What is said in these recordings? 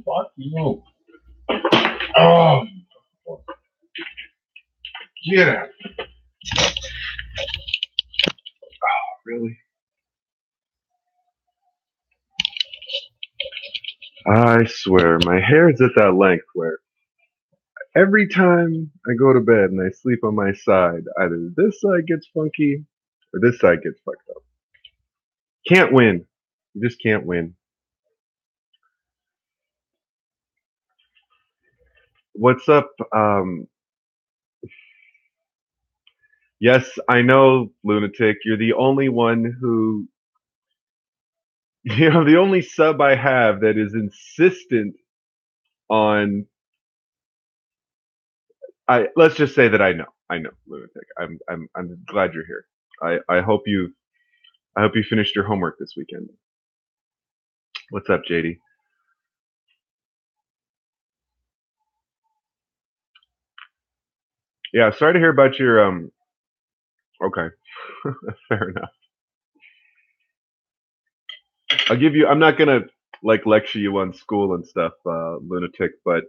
Fuck you. Oh, get out. Really? I swear, my hair is at that length where every time I go to bed and I sleep on my side, either this side gets funky or this side gets fucked up. Can't win. You just can't win. What's up? Yes, I know, lunatic. You're the only one who, the only sub I have that is insistent on. Let's just say that I know, lunatic. I'm glad you're here. I hope you finished your homework this weekend. What's up, JD? Yeah, sorry to hear about your Okay, fair enough. I'm not gonna like lecture you on school and stuff, lunatic, but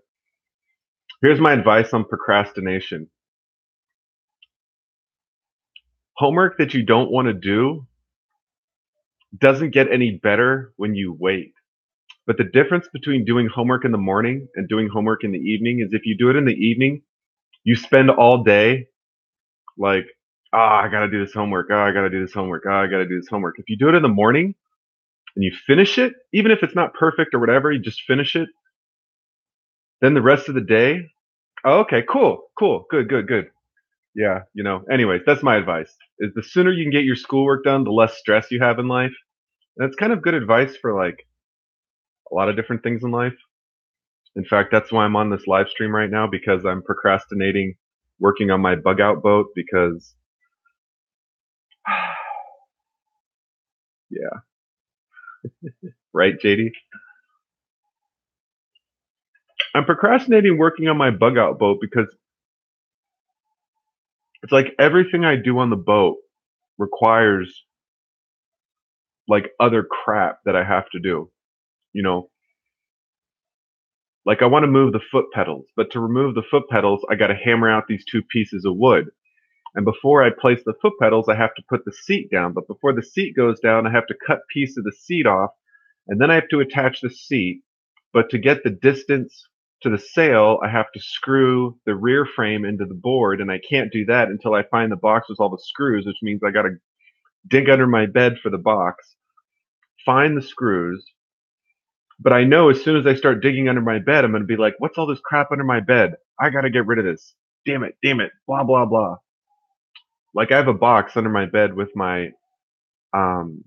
here's my advice on procrastination. Homework that you don't want to do doesn't get any better when you wait. But the difference between doing homework in the morning and doing homework in the evening is if you do it in the evening, you spend all day like, I gotta do this homework. Oh, I gotta do this homework. Oh, I gotta do this homework. If you do it in the morning and you finish it, even if it's not perfect or whatever, you just finish it. Then the rest of the day, oh, okay, cool, good. Yeah, anyways, that's my advice. Is the sooner you can get your schoolwork done, the less stress you have in life. And that's kind of good advice for like a lot of different things in life. In fact, that's why I'm on this live stream right now because I'm procrastinating working on my bug out boat because yeah, right, JD? I'm procrastinating working on my bug out boat because it's like everything I do on the boat requires like other crap that I have to do. You know, like I want to move the foot pedals, but to remove the foot pedals, I got to hammer out these two pieces of wood. And before I place the foot pedals, I have to put the seat down. But before the seat goes down, I have to cut piece of the seat off, and then I have to attach the seat. But to get the distance to the sail, I have to screw the rear frame into the board, and I can't do that until I find the box with all the screws, which means I got to dig under my bed for the box, find the screws. But I know as soon as I start digging under my bed, I'm going to be like, what's all this crap under my bed? I got to get rid of this. Damn it, blah, blah, blah. Like I have a box under my bed with my um,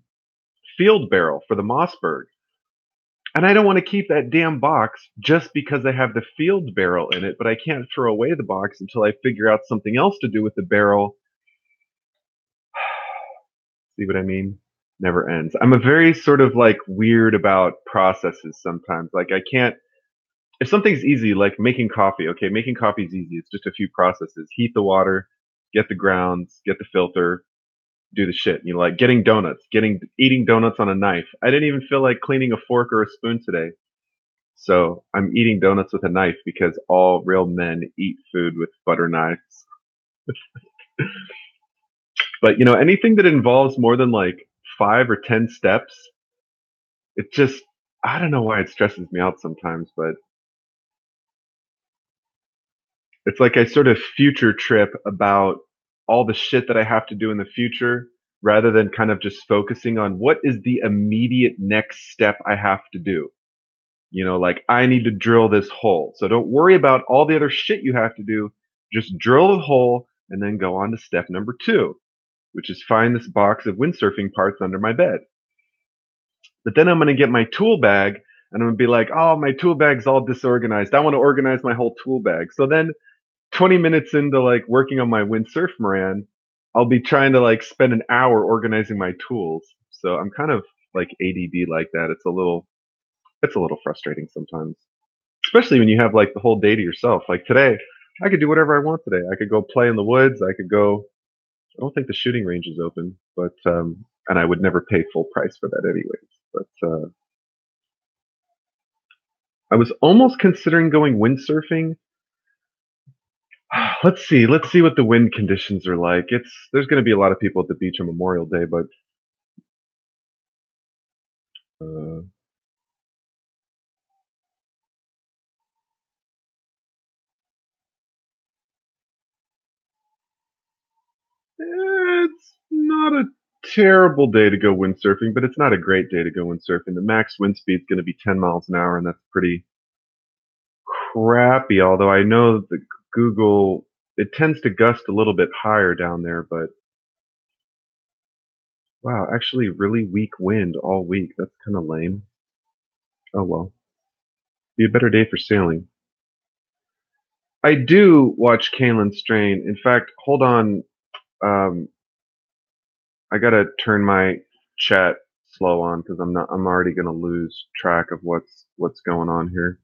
field barrel for the Mossberg. And I don't want to keep that damn box just because I have the field barrel in it, but I can't throw away the box until I figure out something else to do with the barrel. See what I mean? Never ends. I'm a very sort of like weird about processes sometimes. Like I can't, if something's easy, like making coffee, okay, making coffee is easy. It's just a few processes. Heat the water, get the grounds, get the filter, do the shit. Like eating donuts on a knife. I didn't even feel like cleaning a fork or a spoon today. So I'm eating donuts with a knife because all real men eat food with butter knives. But anything that involves more than like 5 or 10 steps, it just I don't know why it stresses me out sometimes, but it's like I sort of future trip about all the shit that I have to do in the future rather than kind of just focusing on what is the immediate next step I have to do. Like I need to drill this hole. So don't worry about all the other shit you have to do. Just drill the hole and then go on to step number 2, which is find this box of windsurfing parts under my bed. But then I'm going to get my tool bag and I'm going to be like, oh, my tool bag's all disorganized. I want to organize my whole tool bag. So then 20 minutes into like working on my windsurf Moran, I'll be trying to like spend an hour organizing my tools. So I'm kind of like ADD like that. It's a little frustrating sometimes, especially when you have like the whole day to yourself. Like today, I could do whatever I want today. I could go play in the woods. I could go. I don't think the shooting range is open, but and I would never pay full price for that anyways. But I was almost considering going windsurfing. Let's see. Let's see what the wind conditions are like. There's going to be a lot of people at the beach on Memorial Day, but uh, it's not a terrible day to go windsurfing, but it's not a great day to go windsurfing. The max wind speed is going to be 10 miles an hour, and that's pretty crappy. Although I know that Google it tends to gust a little bit higher down there, but wow, actually really weak wind all week. That's kind of lame. Oh well, be a better day for sailing. I do watch Kalen Strain. In fact, hold on. Um, I gotta turn my chat slow on because I'm not. I'm already gonna lose track of what's going on here.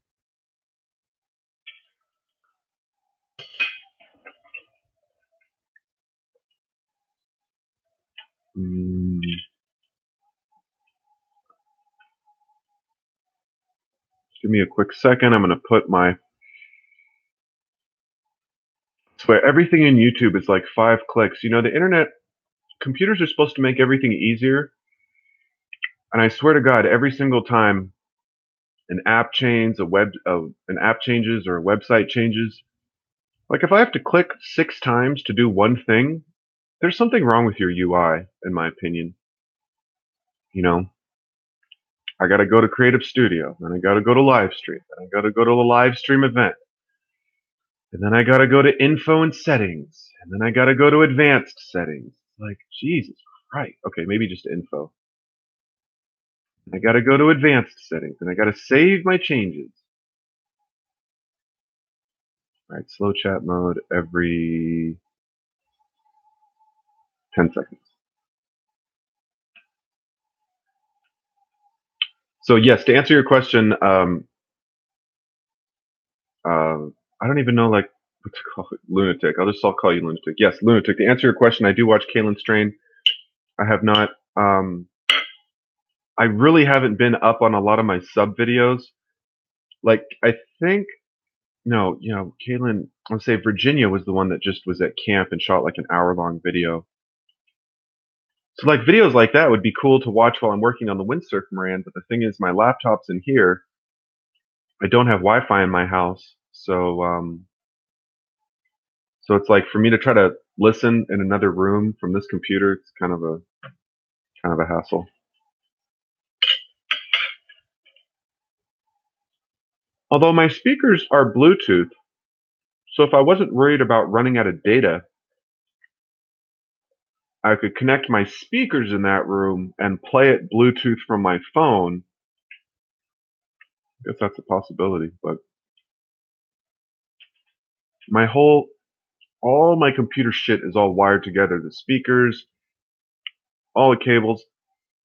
Mm, give me a quick second. I'm gonna put my. Swear everything in YouTube is like 5 clicks. You know, the internet computers are supposed to make everything easier, and I swear to God, every single time an app changes or a website changes, like if I have to click 6 times to do one thing, there's something wrong with your UI, in my opinion. You know, I got to go to Creative Studio, then I got to go to Live Stream, then I got to go to the live stream event, and then I got to go to Info and Settings, and then I got to go to Advanced Settings. Like Jesus Christ. Okay, maybe just Info. I got to go to Advanced Settings, and I got to save my changes. All right, slow chat mode every 10 seconds. So yes, to answer your question, I don't even know like what to call it, lunatic. I'll call you lunatic. Yes, lunatic. To answer your question, I do watch Kalen Strain. I have not. I really haven't been up on a lot of my sub videos. Like I think no, you know, Kalen. I'll say Virginia was the one that just was at camp and shot like an hour-long video. So like videos like that would be cool to watch while I'm working on the windsurf Moran. But the thing is, my laptop's in here. I don't have Wi-Fi in my house, so it's like for me to try to listen in another room from this computer, it's kind of a hassle. Although my speakers are Bluetooth, so if I wasn't worried about running out of data, I could connect my speakers in that room and play it Bluetooth from my phone. I guess that's a possibility, but my all my computer shit is all wired together. The speakers, all the cables,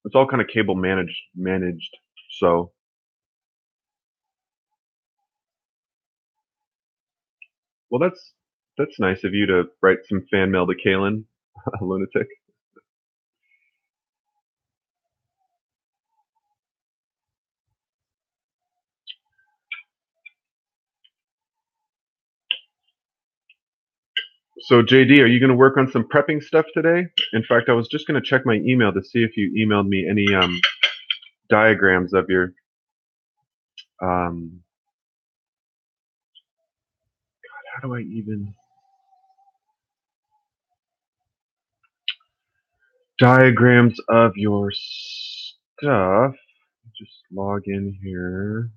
it's all kind of cable managed. So, well, that's nice of you to write some fan mail to Kalen, lunatic. So, JD, are you going to work on some prepping stuff today? In fact, I was just going to check my email to see if you emailed me any diagrams of your um, how do I even diagrams of your stuff? Just log in here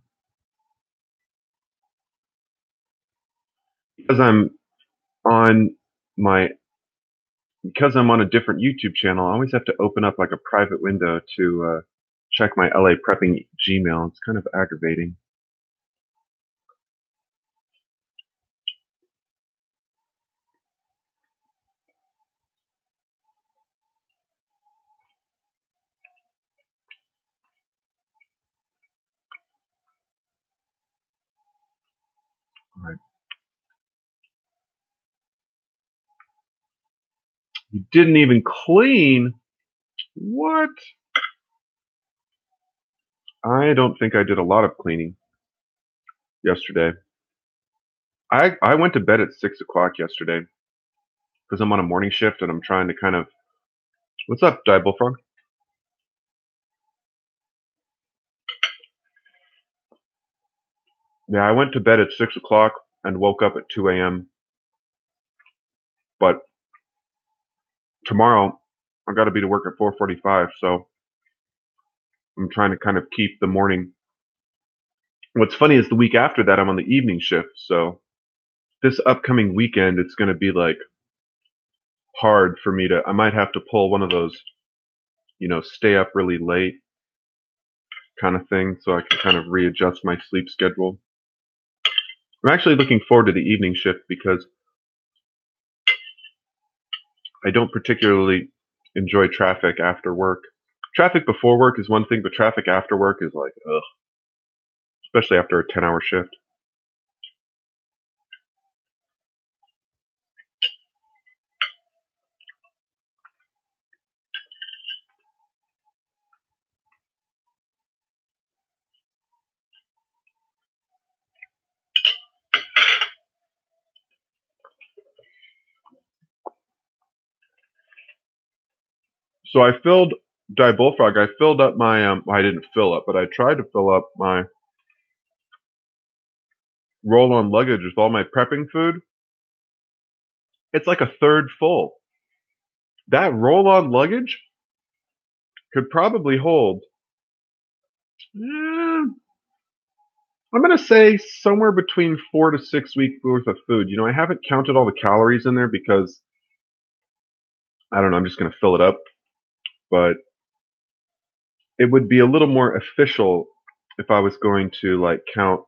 because on my I'm on a different YouTube channel. I always have to open up like a private window to check my LA prepping Gmail. It's kind of aggravating. All right. You didn't even clean. What? I don't think I did a lot of cleaning. yesterday. I went to bed at 6 o'clock yesterday because I'm on a morning shift and I'm trying to kind of. What's up, Die Bullfrog? Yeah, I went to bed at 6 o'clock and woke up at 2 a.m. But tomorrow I got to be to work at 4:45, so I'm trying to kind of keep the morning. What's funny is the week after that I'm on the evening shift, so this upcoming weekend it's going to be like hard for me to. I might have to pull one of those, stay up really late kind of thing, so I can kind of readjust my sleep schedule. I'm actually looking forward to the evening shift because I don't particularly enjoy traffic after work. Traffic before work is one thing, but traffic after work is like, ugh, especially after a 10-hour shift. So I filled Die Bullfrog. I filled up my I didn't fill up, but I tried to fill up my roll-on luggage with all my prepping food. It's like a third full. That roll-on luggage could probably hold. I'm gonna say somewhere between 4 to 6 weeks worth of food. I haven't counted all the calories in there because I don't know. I'm just gonna fill it up, but it would be a little more official if I was going to like count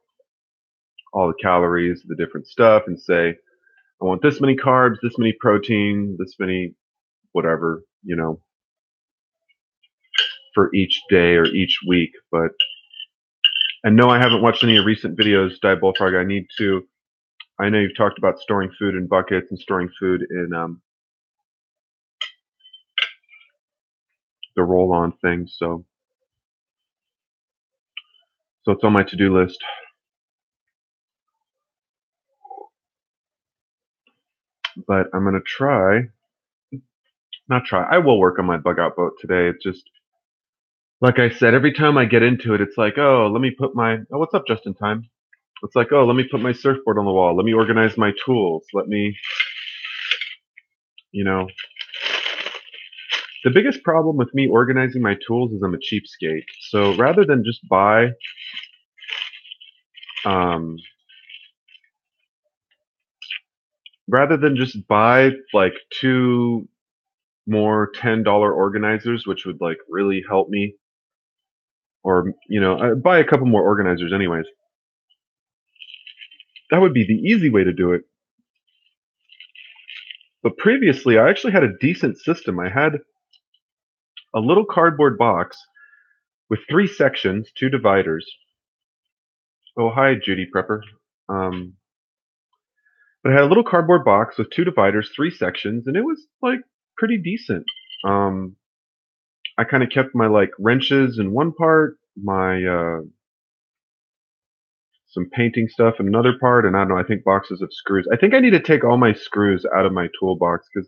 all the calories, the different stuff, and say I want this many carbs, this many protein, this many whatever, for each day or each week. But and no, I haven't watched any recent videos, Die Bullfrog. I need to. I know you've talked about storing food in buckets and storing food in the roll-on thing. So it's on my to-do list. But I'm gonna not try. I will work on my bug out boat today. It's just like I said, every time I get into it, it's like, oh, let me put my. Oh, what's up, just in time? It's like, oh, let me put my surfboard on the wall. Let me organize my tools. Let me, you know. The biggest problem with me organizing my tools is I'm a cheapskate. So rather than just buy, um, like two more $10 organizers, which would like really help me, or buy a couple more organizers anyways. That would be the easy way to do it. But previously, I actually had a decent system. I had a little cardboard box with 3 sections, 2 dividers. Oh, hi, Judy Prepper. But I had a little cardboard box with 2 dividers, 3 sections, and it was like pretty decent. Um, I kind of kept my like wrenches in one part, my some painting stuff in another part, and I don't know. I think boxes of screws. I think I need to take all my screws out of my toolbox because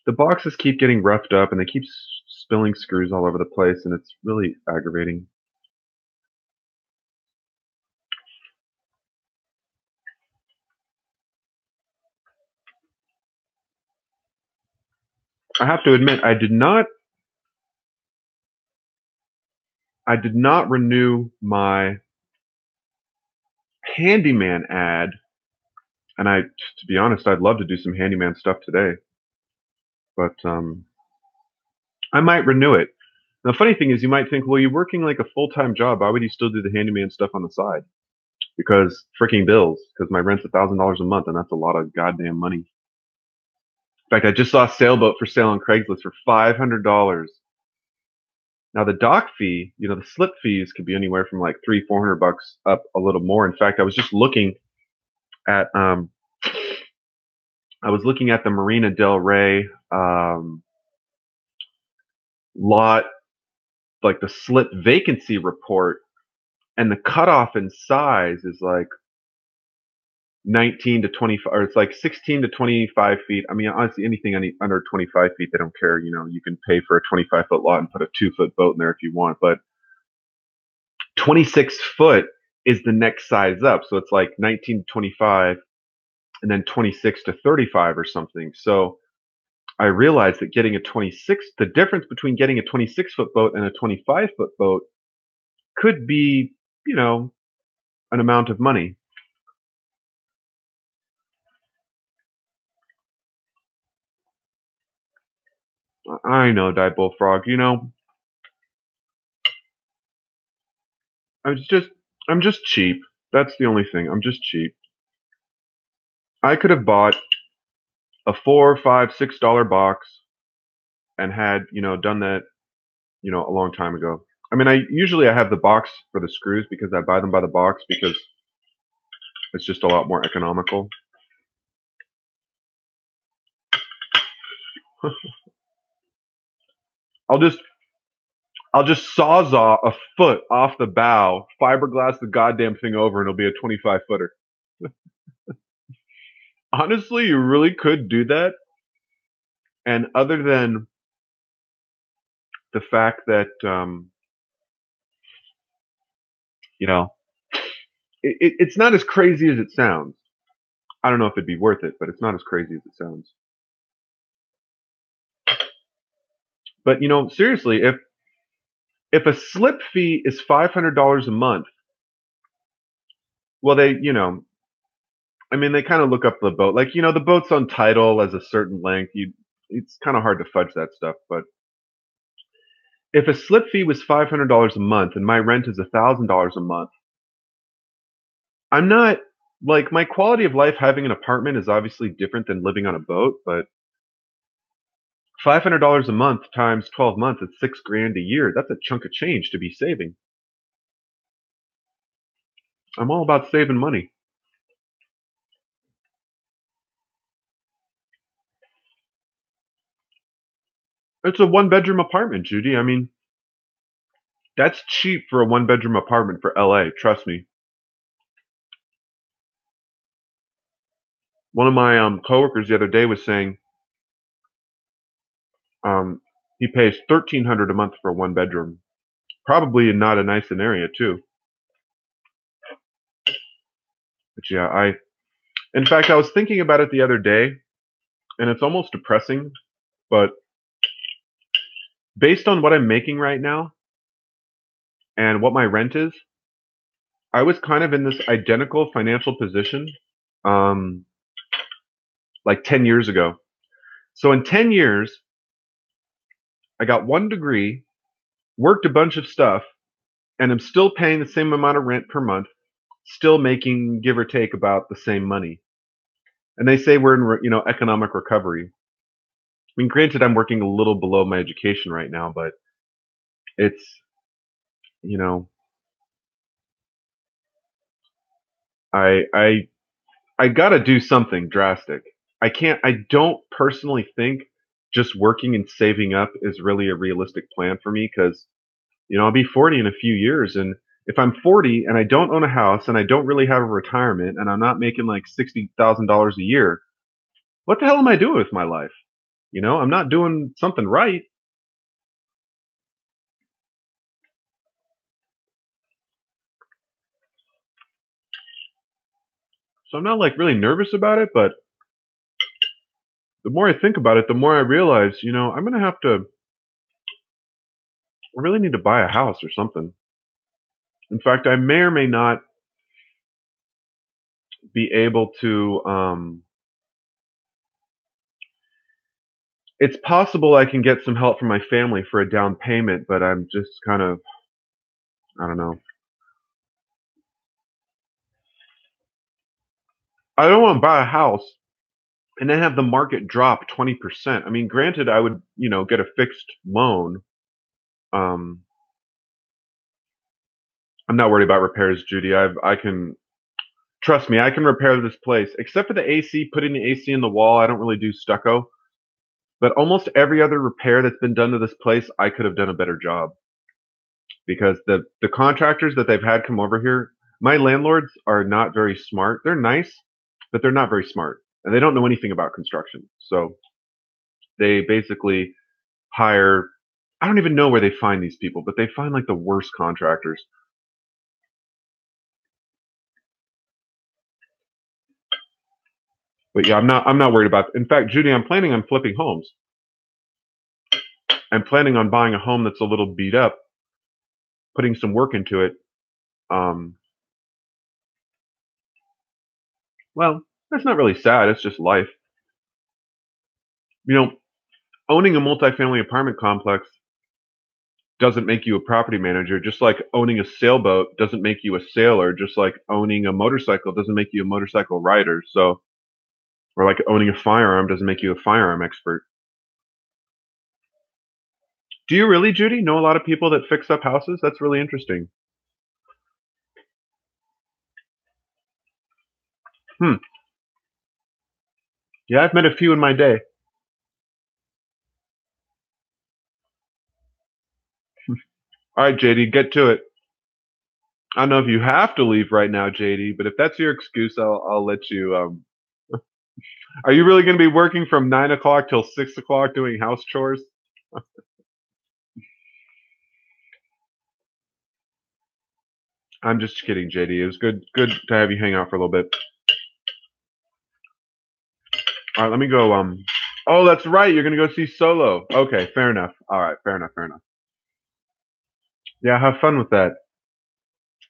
the boxes keep getting roughed up and they keep spilling screws all over the place, and it's really aggravating. I have to admit, I did not renew my handyman ad, and to be honest, I'd love to do some handyman stuff today, but I might renew it. The funny thing is, you might think, well, you're working like a full-time job. Why would you still do the handyman stuff on the side? Because freaking bills. Because my rent's $1,000 a month, and that's a lot of goddamn money. In fact, I just saw a sailboat for sale on Craigslist for $500. Now the dock fee, the slip fees could be anywhere from like $300-400 up a little more. In fact, I was just looking at the Marina Del Rey lot, like the slip vacancy report, and the cutoff in size is like 19 to 25, or it's like 16 to 25 feet. I mean, honestly, anything under 25 feet, they don't care. You know, you can pay for a 25-foot lot and put a 2-foot boat in there if you want. But 26 foot is the next size up. So it's like 19 to 25 and then 26 to 35 or something. So I realized that the difference between getting a 26-foot boat and a 25-foot boat could be, you know, an amount of money. I know, Die Bullfrog. You know, I'm just I'm just cheap. That's the only thing. I'm just cheap. I could have bought a $4, $5, $6 box and had, you know, done that, you know, a long time ago. I mean, I have the box for the screws because I buy them by the box because it's just a lot more economical. I'll just I'll just sawzall a foot off the bow, fiberglass the goddamn thing over, and it'll be a 25-footer. Honestly, you really could do that. And other than the fact that, you know, it's not as crazy as it sounds. I don't know if it'd be worth it, but it's not as crazy as it sounds. But you know, seriously, if a slip fee is $500 a month, well, you know, I mean, they kind of look up the boat, like you know, the boat's on title as a certain length. It's kind of hard to fudge that stuff, but if a slip fee was $500 a month and my rent is $1,000 a month, I'm not like my quality of life having an apartment is obviously different than living on a boat, but $500 a month times 12 months, it's 6 grand a year. That's a chunk of change to be saving. I'm all about saving money. It's a 1 bedroom apartment, Judy. I mean, that's cheap for a 1 bedroom apartment for LA. Trust me. One of my coworkers the other day was saying um, he pays 1,300 a month for a 1 bedroom. Probably not a nice area too. But yeah, in fact, I was thinking about it the other day, and it's almost depressing. But based on what I'm making right now and what my rent is, I was kind of in this identical financial position um, like 10 years ago. So in 10 years, I got 1 degree, worked a bunch of stuff, and I'm still paying the same amount of rent per month, still making give or take about the same money. And they say we're in, you know, economic recovery. I mean, granted, I'm working a little below my education right now, but it's, you know, I I I got to do something drastic. I don't personally think just working and saving up is really a realistic plan for me because, you know, I'll be 40 in a few years. And if I'm 40 and I don't own a house and I don't really have a retirement and I'm not making like $60,000 a year, what the hell am I doing with my life? You know, I'm not doing something right. So I'm not like really nervous about it. But the more I think about it, the more I realize, you know, I'm going to have to, I really need to buy a house or something. In fact, I may or may not be able to it's possible I can get some help from my family for a down payment, but I'm just kind of, I don't know. I don't want to buy a house and then have the market drop 20%. I mean, granted, I would, you know, get a fixed loan. Um, I'm not worried about repairs, Judy. I can trust me. I can repair this place, except for the AC. Putting the AC in the wall, I don't really do stucco. But almost every other repair that's been done to this place, I could have done a better job. because the contractors that they've had come over here, my landlords are not very smart. They're nice, but they're not very smart, and they don't know anything about construction. So they basically hire. I don't even know where they find these people, but they find like the worst contractors. But yeah, I'm not worried about. In fact, Judy, I'm planning on flipping homes. I'm planning on buying a home that's a little beat up, putting some work into it. Um, well, that's not really sad. It's just life. You know, owning a multifamily apartment complex doesn't make you a property manager, just like owning a sailboat doesn't make you a sailor, just like owning a motorcycle doesn't make you a motorcycle rider. So, or like owning a firearm doesn't make you a firearm expert. Do you really, Judy, know a lot of people that fix up houses? That's really interesting. Hmm. Yeah, I've met a few in my day. All right, JD, get to it. I don't know if you have to leave right now, JD, but if that's your excuse, I'll let you. Are you really going to be working from 9 o'clock till 6 o'clock doing house chores? I'm just kidding, JD. It was good to have you hang out for a little bit. All right, let me go. Oh, that's right. You're going to go see Solo. Okay, fair enough. All right, fair enough. Fair enough. Yeah, have fun with that.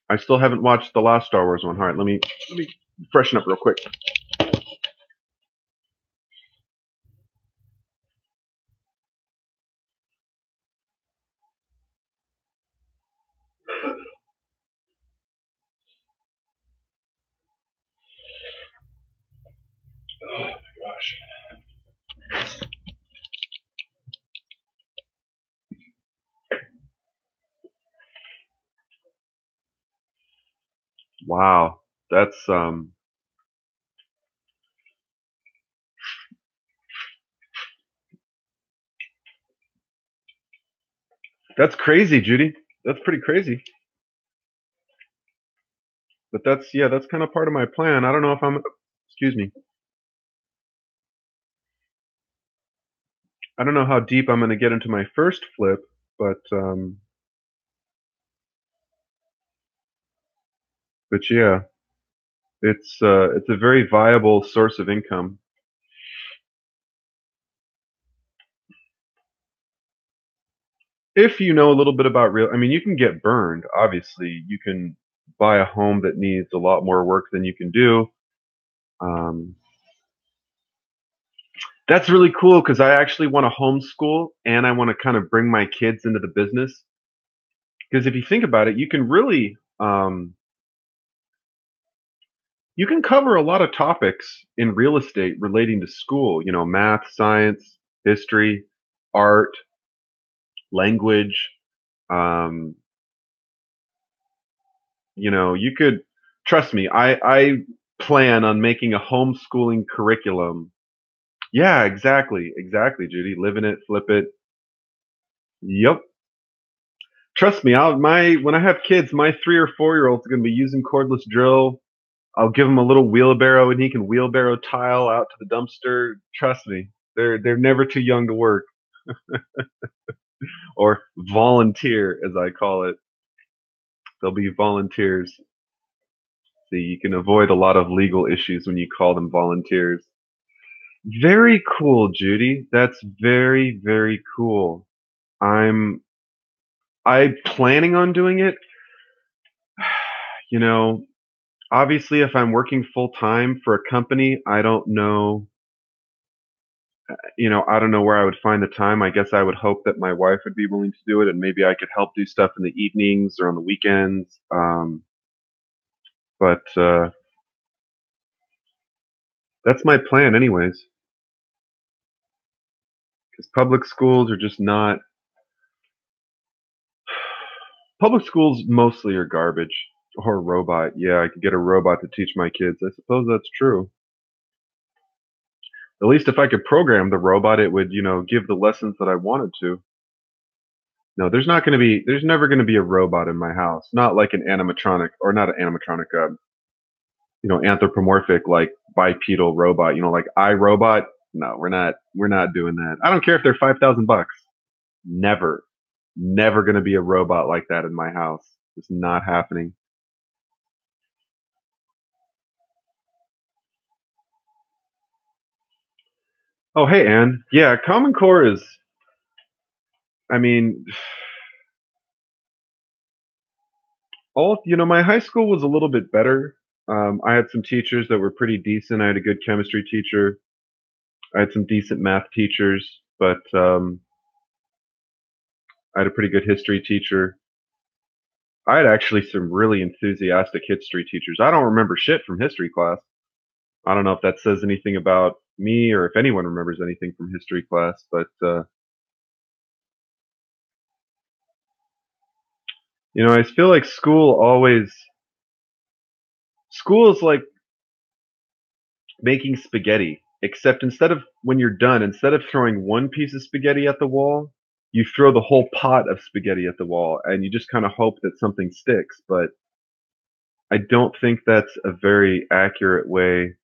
I still haven't watched the last Star Wars one. All right, let me freshen up real quick. Oh my gosh. Wow, that's crazy, Judy. That's pretty crazy. But that's kind of part of my plan. I don't know if I'm. Excuse me. I don't know how deep I'm going to get into my first flip, but yeah, it's a very viable source of income. If you know a little bit about real, I mean, you can get burned. Obviously, you can buy a home that needs a lot more work than you can do. Um, that's really cool because I actually want to homeschool and I want to kind of bring my kids into the business. Because if you think about it, you can cover a lot of topics in real estate relating to school. You know, math, science, history, art, language. Um, you could trust me. I plan on making a homeschooling curriculum. Yeah, exactly, Judy. Live in it, flip it. Yep. Trust me. When I have kids, my 3 or 4 year old's going to be using cordless drill. I'll give him a little wheelbarrow, and he can wheelbarrow tile out to the dumpster. Trust me, they're never too young to work or volunteer, as I call it. They'll be volunteers. See, you can avoid a lot of legal issues when you call them volunteers. Very cool, Judy. That's very, very cool. I'm I planning on doing it. You know, obviously if I'm working full time for a company, I don't know where I would find the time. I guess I would hope that my wife would be willing to do it and maybe I could help do stuff in the evenings or on the weekends. But that's my plan anyways, because public schools mostly are garbage. Or a robot. Yeah, I could get a robot to teach my kids. I suppose that's true. At least if I could program the robot, it would, give the lessons that I wanted to. No, there's never gonna be a robot in my house. Not like an animatronic, or not an animatronic, anthropomorphic, like bipedal robot, like iRobot. No, we're not doing that. I don't care if they're $5,000. Never. Never gonna be a robot like that in my house. It's not happening. Oh, hey, Anne. Yeah, Common Core is, I mean, my high school was a little bit better. I had some teachers that were pretty decent. I had a good chemistry teacher. I had some decent math teachers, but I had a pretty good history teacher. I had actually some really enthusiastic history teachers. I don't remember shit from history class. I don't know if that says anything about me or if anyone remembers anything from history class, but I feel like school is like making spaghetti, except instead of throwing one piece of spaghetti at the wall, you throw the whole pot of spaghetti at the wall and you just kind of hope that something sticks. But I don't think that's a very accurate way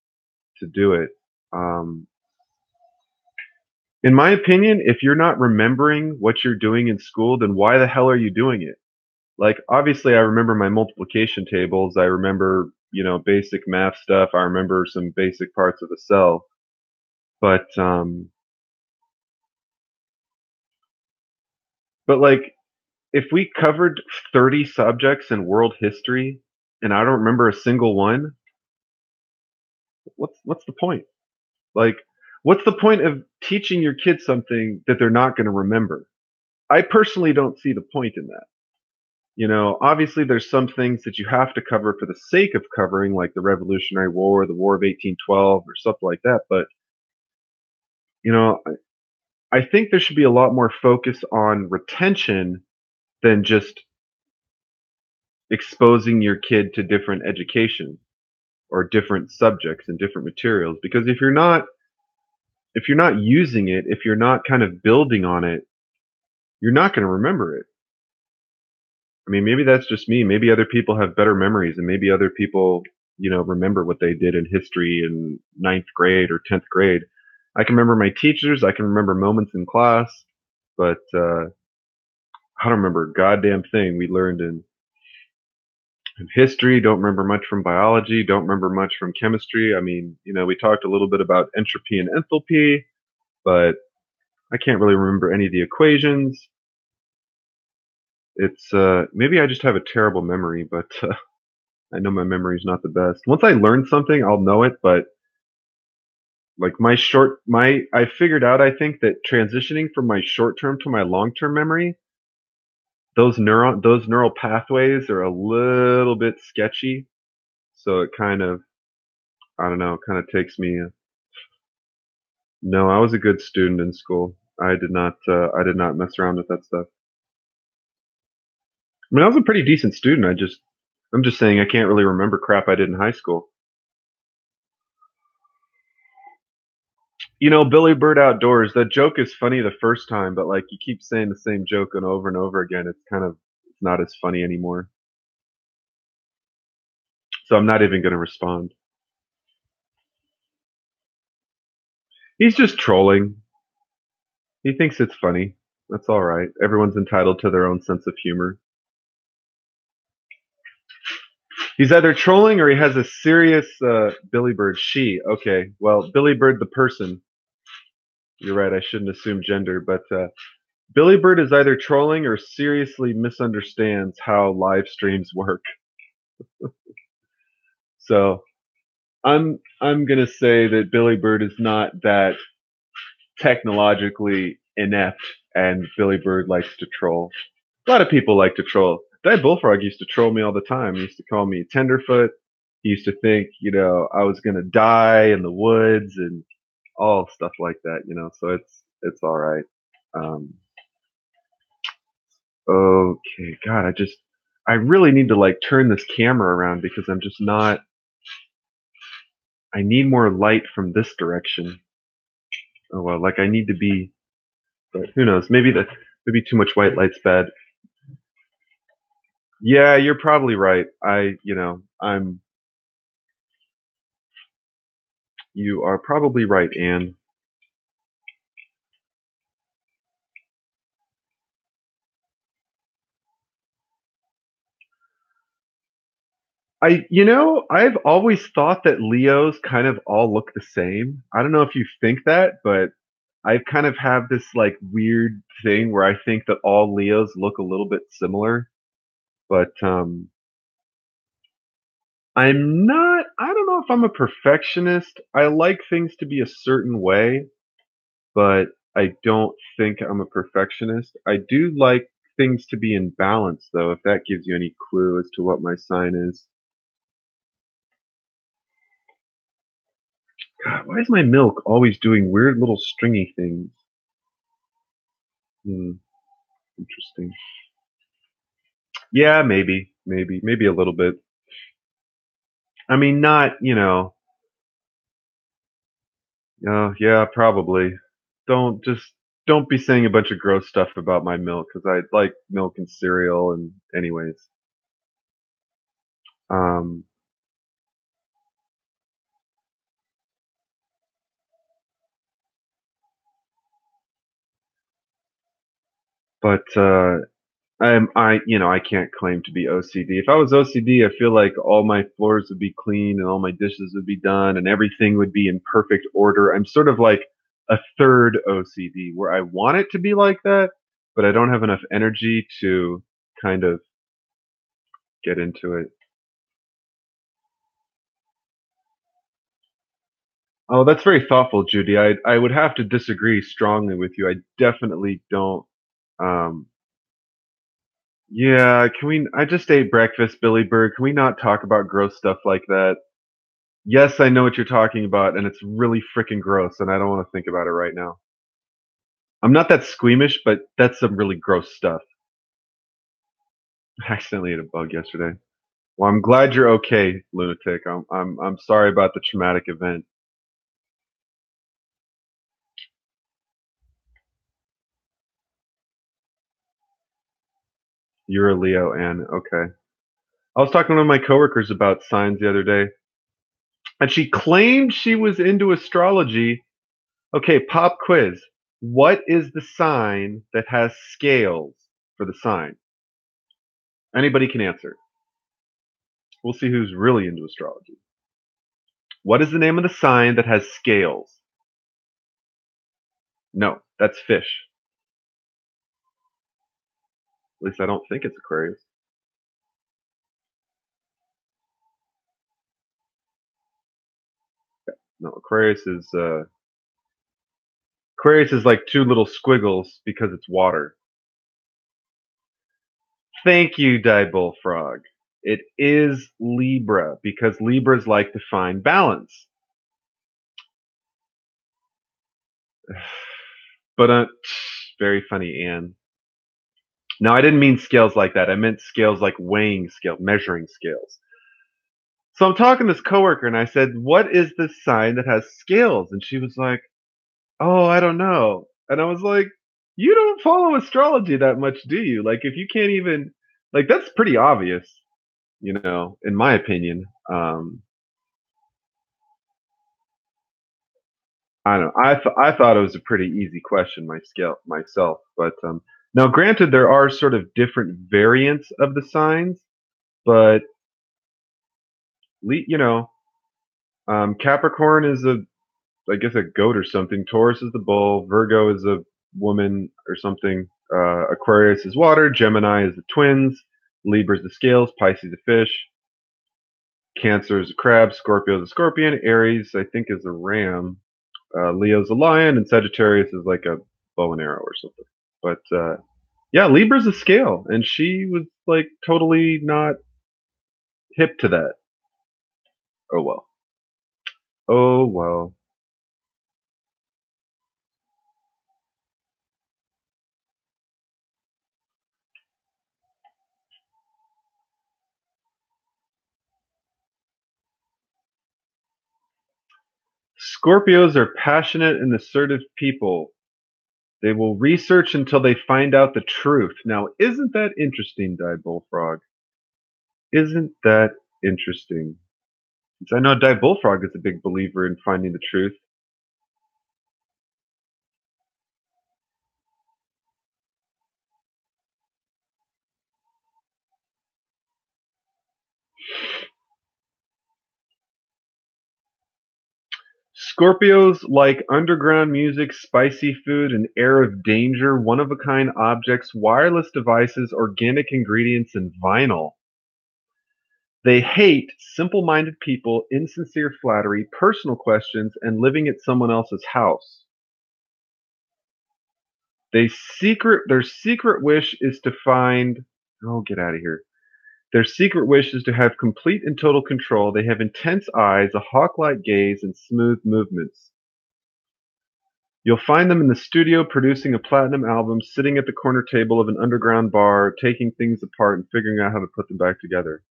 to do it. Um, in my opinion, if you're not remembering what you're doing in school, then why the hell are you doing it? Like, obviously, I remember my multiplication tables. I remember, basic math stuff. I remember some basic parts of the cell. But like, if we covered 30 subjects in world history and I don't remember a single one, what's the point? Like, what's the point of teaching your kids something that they're not going to remember? I personally don't see the point in that. Obviously there's some things that you have to cover for the sake of covering, like the Revolutionary War, the War of 1812, or something like that. But you know, I think there should be a lot more focus on retention than just exposing your kid to different education or different subjects and different materials. Because if you're not using it, if you're not kind of building on it, you're not going to remember it. I mean, maybe that's just me. Maybe other people have better memories, and maybe other people, remember what they did in history in ninth grade or 10th grade. I can remember my teachers. I can remember moments in class, but I don't remember a goddamn thing we learned in history. Don't remember much from biology. Don't remember much from chemistry. I mean, we talked a little bit about entropy and enthalpy, but I can't really remember any of the equations. It's maybe I just have a terrible memory, but I know my memory's not the best. Once I learn something, I'll know it, but like I figured out, I think, that transitioning from my short term to my long term memory, those neural pathways are a little bit sketchy. So it kind of, I don't know, kind of takes me. No, I was a good student in school. I did not mess around with that stuff. I mean, I was a pretty decent student. I'm just saying I can't really remember crap I did in high school. Billy Bird Outdoors, that joke is funny the first time, but like you keep saying the same joke and over again, it's not as funny anymore. So I'm not even going to respond. He's just trolling. He thinks it's funny. That's all right. Everyone's entitled to their own sense of humor. He's either trolling or he has a serious Billy Bird. Okay, well, Billy Bird the person. You're right. I shouldn't assume gender, but Billy Bird is either trolling or seriously misunderstands how live streams work. So I'm gonna say that Billy Bird is not that technologically inept, and Billy Bird likes to troll. A lot of people like to troll. That Bullfrog used to troll me all the time. He used to call me tenderfoot. He used to think, I was gonna die in the woods and all stuff like that. So it's all right. Um, okay, God, I really need to like turn this camera around because I'm just not. I need more light from this direction. Oh well, like I need to be, but who knows? Maybe too much white light's bad. Yeah, you're probably right. You are probably right, Anne. I've always thought that Leos kind of all look the same. I don't know if you think that, but I kind of have this like weird thing where I think that all Leos look a little bit similar. But I don't know if I'm a perfectionist. I like things to be a certain way, but I don't think I'm a perfectionist. I do like things to be in balance, though, if that gives you any clue as to what my sign is. God, why is my milk always doing weird little stringy things? Hmm, interesting. Yeah, maybe a little bit. I mean, not, yeah, probably. Don't just don't be saying a bunch of gross stuff about my milk because I like milk and cereal and anyways. Um, but I can't claim to be OCD. If I was OCD, I feel like all my floors would be clean and all my dishes would be done and everything would be in perfect order. I'm sort of like a third OCD where I want it to be like that, but I don't have enough energy to kind of get into it. Oh, that's very thoughtful, Judy. I would have to disagree strongly with you. I definitely don't. Um, yeah, can we? I just ate breakfast, Billy Bird. Can we not talk about gross stuff like that? Yes, I know what you're talking about, and it's really freaking gross, and I don't want to think about it right now. I'm not that squeamish, but that's some really gross stuff. I accidentally ate a bug yesterday. Well, I'm glad you're okay, lunatic. I'm sorry about the traumatic event. You're a Leo, Anne. Okay. I was talking to one of my coworkers about signs the other day, and she claimed she was into astrology. Okay, pop quiz. What is the sign that has scales for the sign? Anybody can answer. We'll see who's really into astrology. What is the name of the sign that has scales? No, that's fish. At least I don't think it's Aquarius. No, Aquarius is like two little squiggles because it's water. Thank you, Bullfrog. It is Libra because Libras like to find balance. But very funny, Anne. No, I didn't mean scales like that. I meant scales like weighing scale, measuring scales. So I'm talking to this coworker and I said, "What is this sign that has scales?" And she was like, "Oh, I don't know." And I was like, "You don't follow astrology that much, do you? Like if you can't even like that's pretty obvious, in my opinion." I don't know. I thought it was a pretty easy question myself, but now granted there are sort of different variants of the signs, but you know, Capricorn is I guess a goat or something. Taurus is the bull. Virgo is a woman or something. Aquarius is water. Gemini is the twins. Libra is the scales. Pisces the fish. Cancer is a crab. Scorpio is a scorpion. Aries, I think, is a ram. Leo's a lion, and Sagittarius is like a bow and arrow or something. But yeah, Libra's a scale, and she was like totally not hip to that. Oh well. Oh well. Scorpios are passionate and assertive people. They will research until they find out the truth. Now, isn't that interesting, Die Bullfrog? Isn't that interesting? Since I know Die Bullfrog is a big believer in finding the truth. Scorpios like underground music, spicy food, an air of danger, one-of-a-kind objects, wireless devices, organic ingredients, and vinyl. They hate simple-minded people, insincere flattery, personal questions, and living at someone else's house. Their secret wish is to find oh, get out of here. Their secret wish is to have complete and total control. They have intense eyes, a hawk-like gaze, and smooth movements. You'll find them in the studio producing a platinum album, sitting at the corner table of an underground bar, taking things apart and figuring out how to put them back together.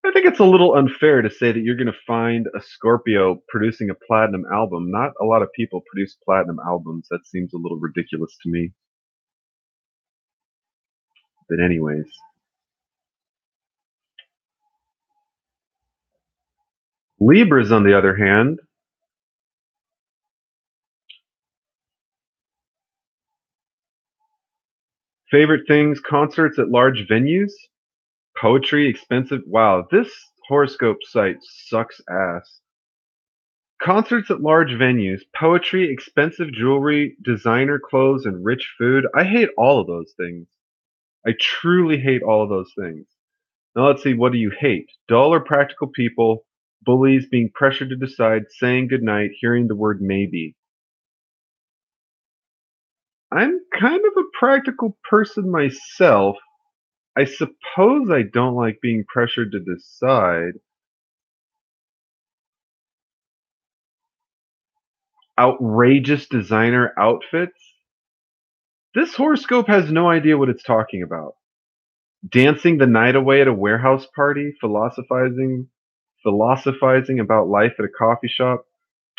I think it's a little unfair to say that you're going to find a Scorpio producing a platinum album. Not a lot of people produce platinum albums. That seems a little ridiculous to me. But anyways, Libras, on the other hand, favorite things, concerts at large venues, poetry, expensive. Wow, this horoscope site sucks ass. Concerts at large venues, poetry, expensive jewelry, designer clothes, and rich food. I hate all of those things. I truly hate all of those things. Now let's see, what do you hate? Dull or practical people, bullies, being pressured to decide, saying goodnight, hearing the word maybe. I'm kind of a practical person myself. I suppose I don't like being pressured to decide. Outrageous designer outfits? This horoscope has no idea what it's talking about. Dancing the night away at a warehouse party, philosophizing about life at a coffee shop,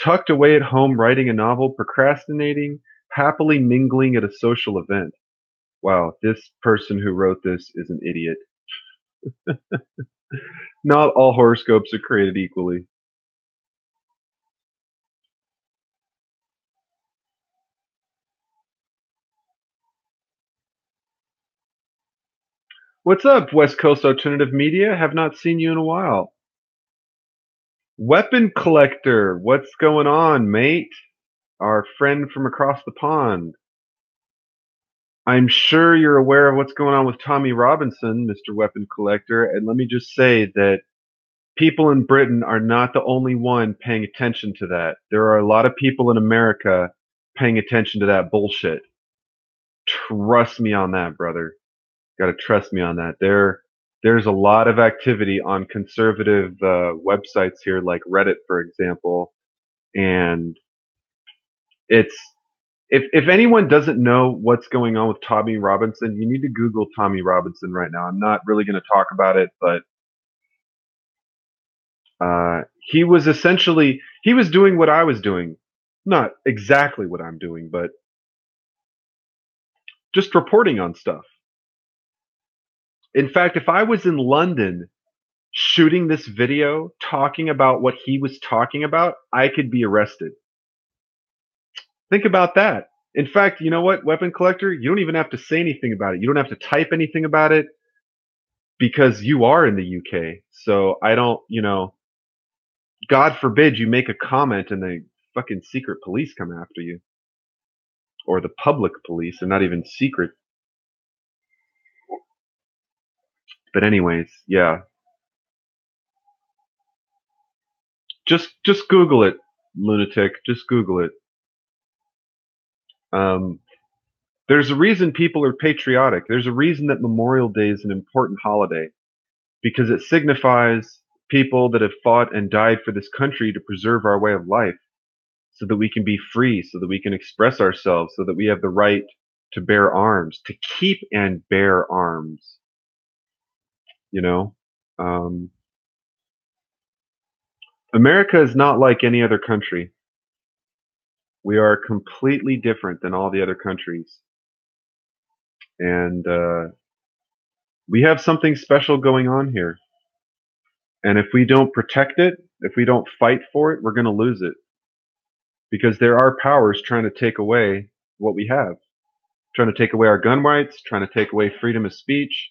tucked away at home writing a novel, procrastinating, happily mingling at a social event. Wow, this person who wrote this is an idiot. Not all horoscopes are created equally. What's up, West Coast Alternative Media? Have not seen you in a while. Weapon Collector, what's going on, mate? Our friend from across the pond. I'm sure you're aware of what's going on with Tommy Robinson, Mr. Weapon Collector, and let me just say that people in Britain are not the only one paying attention to that. There are a lot of people in America paying attention to that bullshit. Trust me on that, brother. Got to trust me on that. There's a lot of activity on conservative websites here, like Reddit, for example, and it's if anyone doesn't know what's going on with Tommy Robinson, you need to Google Tommy Robinson right now. I'm not really going to talk about it, but he was doing what I was doing, not exactly what I'm doing, but just reporting on stuff. In fact, if I was in London shooting this video talking about what he was talking about, I could be arrested. Think about that. In fact, you know what, Weapon Collector? You don't even have to say anything about it. You don't have to type anything about it because you are in the UK. So I don't, God forbid you make a comment and the fucking secret police come after you. Or the public police, and not even secret. But anyways, yeah. Just Google it, lunatic. Just Google it. Um, there's a reason people are patriotic. There's a reason that Memorial Day is an important holiday because it signifies people that have fought and died for this country to preserve our way of life so that we can be free, so that we can express ourselves, so that we have the right to bear arms, to keep and bear arms. You know, um, America is not like any other country. We are completely different than all the other countries, and we have something special going on here. And if we don't protect it, if we don't fight for it, we're going to lose it, because there are powers trying to take away what we have, trying to take away our gun rights, trying to take away freedom of speech,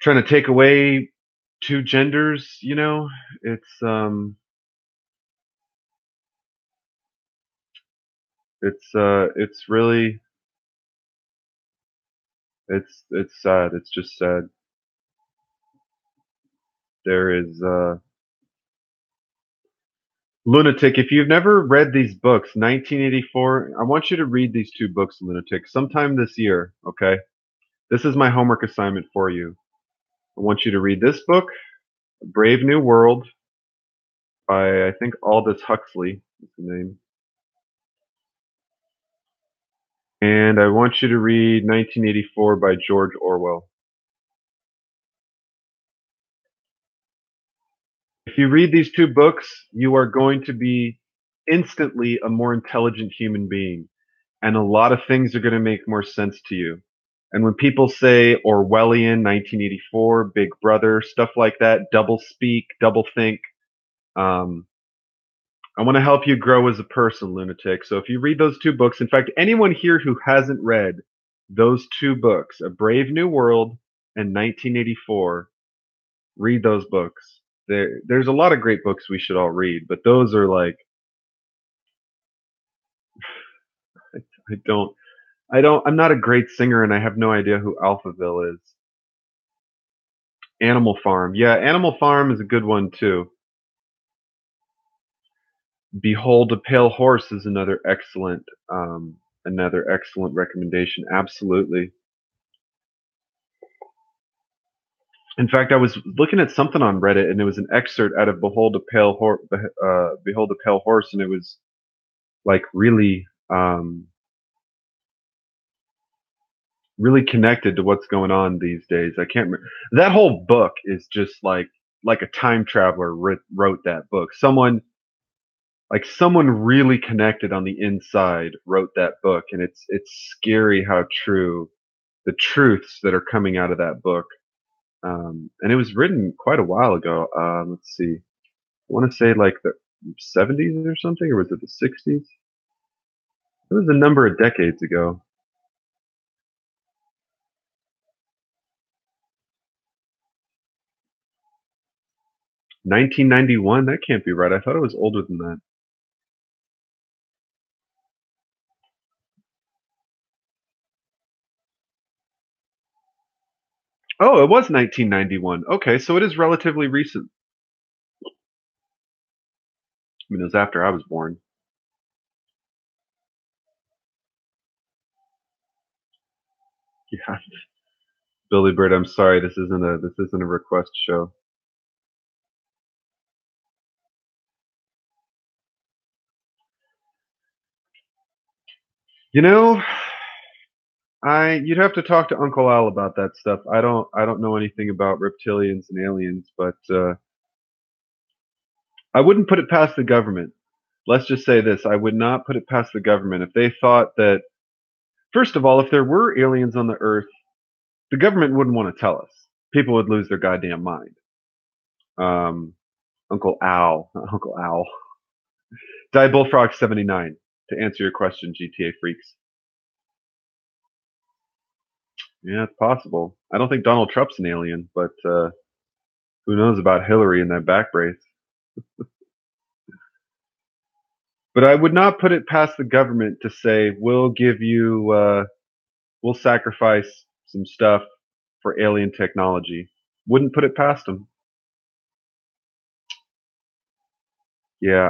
trying to take away two genders. It's really, it's sad. It's just sad. There is Lunatic. If you've never read these books, 1984, I want you to read these two books, Lunatic, sometime this year. Okay, this is my homework assignment for you. I want you to read this book, Brave New World, by I think Aldous Huxley is the name, and I want you to read 1984 by George Orwell. If you read these two books, you are going to be instantly a more intelligent human being, and a lot of things are going to make more sense to you. And when people say Orwellian, 1984, Big Brother, stuff like that, double speak, double think, um, I want to help you grow as a person, Lunatic. So if you read those two books, in fact, anyone here who hasn't read those two books, A Brave New World and 1984, read those books. There's a lot of great books we should all read, but those are like, I don't, I'm not a great singer, and I have no idea who Alphaville is. Animal Farm. Yeah, Animal Farm is a good one too. Behold a Pale Horse is another excellent recommendation. Absolutely. In fact, I was looking at something on Reddit, and it was an excerpt out of Behold a Pale Horse, and it was like really, really connected to what's going on these days. I can't remember. That whole book is just like a time traveler wrote that book. Someone really connected on the inside wrote that book, and it's scary how true the truths that are coming out of that book. And it was written quite a while ago. Let's see, I want to say like the 70s or something, or was it the 60s? It was a number of decades ago. 1991? That can't be right. I thought it was older than that. Oh, it was 1991. Okay, so it is relatively recent. I mean, it was after I was born. Yeah, Billy Bird. I'm sorry. This isn't a request show. You know, you'd have to talk to Uncle Al about that stuff. I don't know anything about reptilians and aliens, but I wouldn't put it past the government. Let's just say this: I would not put it past the government if they thought that. First of all, if there were aliens on the Earth, the government wouldn't want to tell us. People would lose their goddamn mind. Um, Uncle Al, Uncle Al, Die Bullfrog 79. To answer your question, GTA freaks. Yeah, it's possible. I don't think Donald Trump's an alien, but who knows about Hillary and that back brace? But I would not put it past the government to say we'll sacrifice some stuff for alien technology. Wouldn't put it past them. Yeah,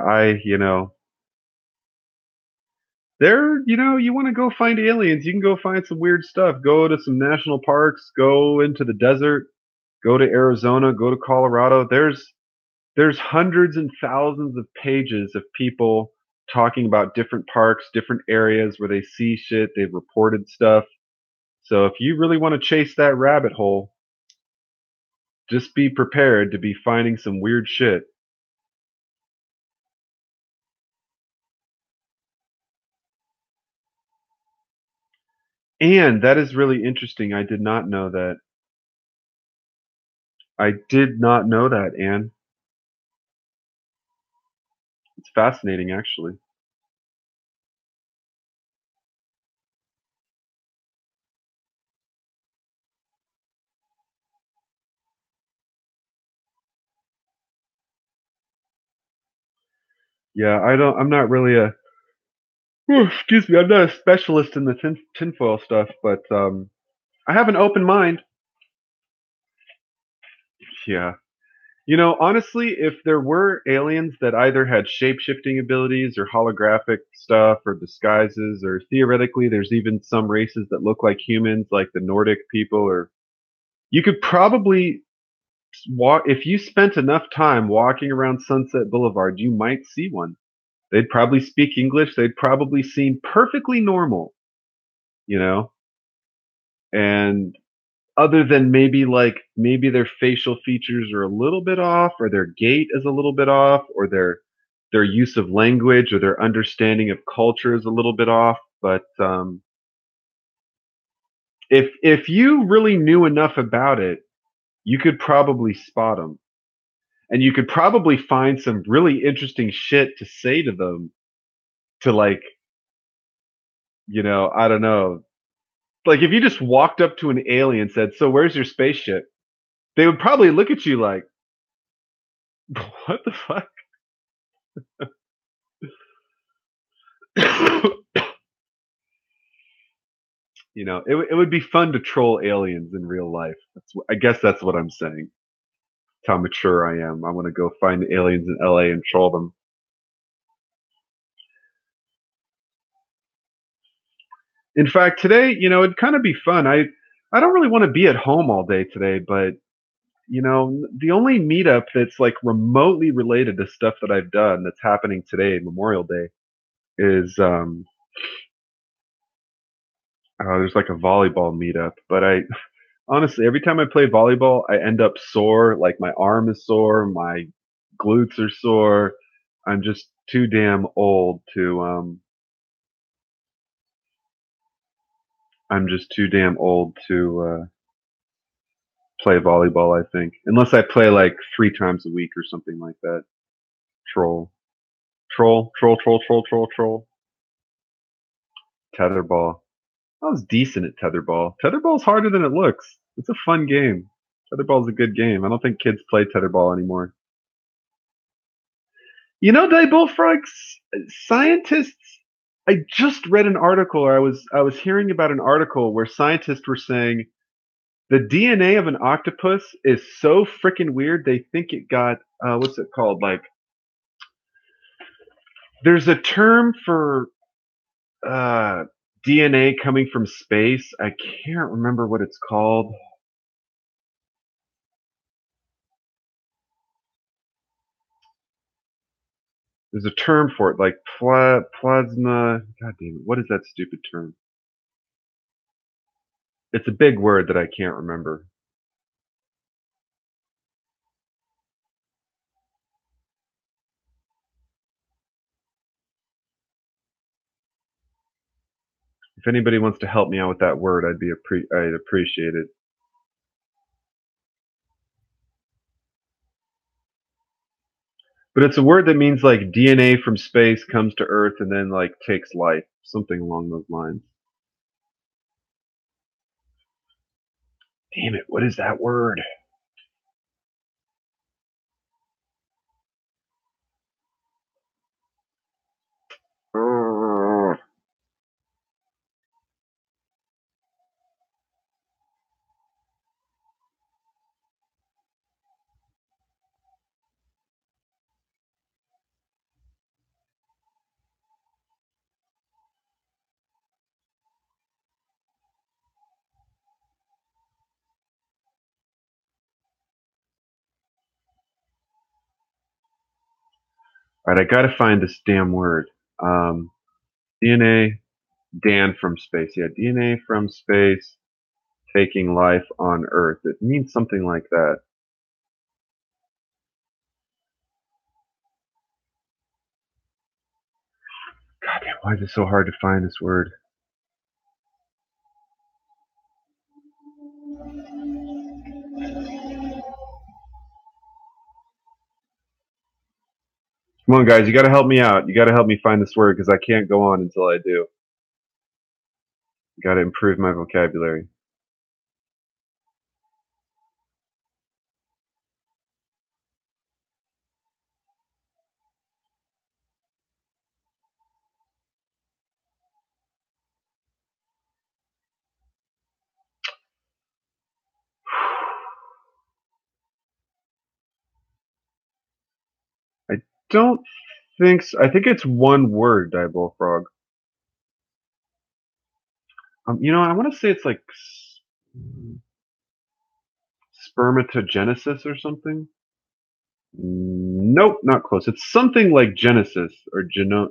you want to go find aliens, you can go find some weird stuff. Go to some national parks, go into the desert, go to Arizona, go to Colorado. There's hundreds and thousands of pages of people talking about different parks, different areas where they see shit, they've reported stuff. So if you really want to chase that rabbit hole, just be prepared to be finding some weird shit. And that is really interesting. I did not know that. I did not know that, Anne. It's fascinating, actually. Yeah, I'm not really a excuse me, I'm not a specialist in the tinfoil stuff, but I have an open mind. Yeah. Honestly, if there were aliens that either had shape-shifting abilities or holographic stuff or disguises, or theoretically there's even some races that look like humans, like the Nordic people, or you could probably walk if you spent enough time walking around Sunset Boulevard, you might see one. They'd probably speak English, they'd probably seem perfectly normal, you know? And other than maybe their facial features are a little bit off, or their gait is a little bit off, or their use of language or their understanding of culture is a little bit off. But if you really knew enough about it, you could probably spot them, and you could probably find some really interesting shit to say to them to I don't know. Like if you just walked up to an alien and said, "So where's your spaceship?" They would probably look at you like, "What the fuck?" It would be fun to troll aliens in real life. I guess that's what I'm saying. It's how mature I am. I want to go find aliens in LA and troll them. In fact, today, it'd kind of be fun. I don't really want to be at home all day today, but the only meetup that's like remotely related to stuff that I've done that's happening today, Memorial Day, is there's like a volleyball meetup. But I honestly, every time I play volleyball, I end up sore. Like my arm is sore, my glutes are sore. I'm just too damn old to I'm just too damn old to play volleyball, I think. Unless I play like 3 times a week or something like that. Troll. Troll, troll, troll, troll, troll, troll. Tetherball. I was decent at tetherball. Tetherball's harder than it looks. It's a fun game. Tetherball's a good game. I don't think kids play tetherball anymore. They bullfrogs, scientists. I just read an article, or I was hearing about an article where scientists were saying the DNA of an octopus is so freaking weird. They think it got what's it called? Like, there's a term for uh, DNA coming from space. I can't remember what it's called. There's a term for it, like plasma. God damn it! What is that stupid term? It's a big word that I can't remember. If anybody wants to help me out with that word, I'd appreciate it. But it's a word that means like DNA from space comes to Earth and then like takes life, something along those lines. Damn it! What is that word? All right, I gotta find this damn word. Um, DNA, Dan from space. Yeah, DNA from space taking life on Earth. It means something like that. God damn, why is it so hard to find this word? Come on, guys, you got to help me out. You got to help me find this word because I can't go on until I do. Got to improve my vocabulary. I don't think so. I think it's one word, Diabol Frog. I want to say it's like spermatogenesis or something. Nope, not close. It's something like Genesis or Geno.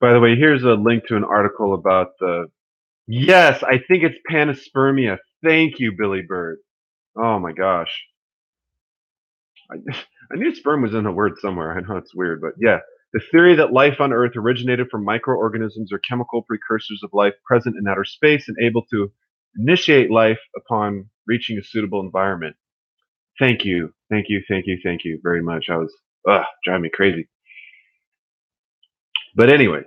By the way, here's a link to an article about the. Yes, I think it's panspermia. Thank you, Billy Bird. Oh my gosh. I, I knew sperm was in the word somewhere. I know it's weird, but yeah. The theory that life on Earth originated from microorganisms or chemical precursors of life present in outer space and able to initiate life upon reaching a suitable environment. Thank you. Thank you. Thank you. Thank you very much. I was driving me crazy. But anyways,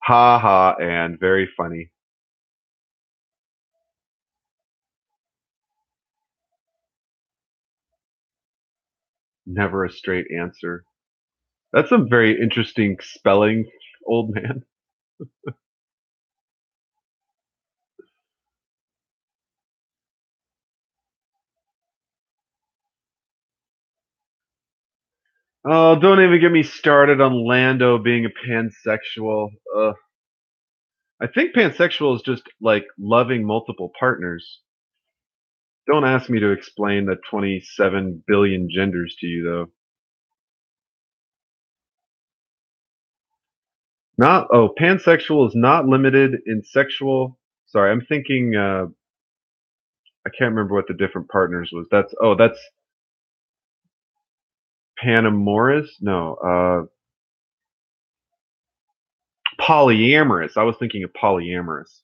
ha ha and very funny. Never a straight answer. That's a very interesting spelling, old man. Oh, don't even get me started on Lando being a pansexual. I think pansexual is just like loving multiple partners. Don't ask me to explain the 27 billion genders to you, though. Pansexual is not limited in sexual. Sorry, I'm thinking. I can't remember what the different partners was. That's panamorous. No, polyamorous. I was thinking of polyamorous.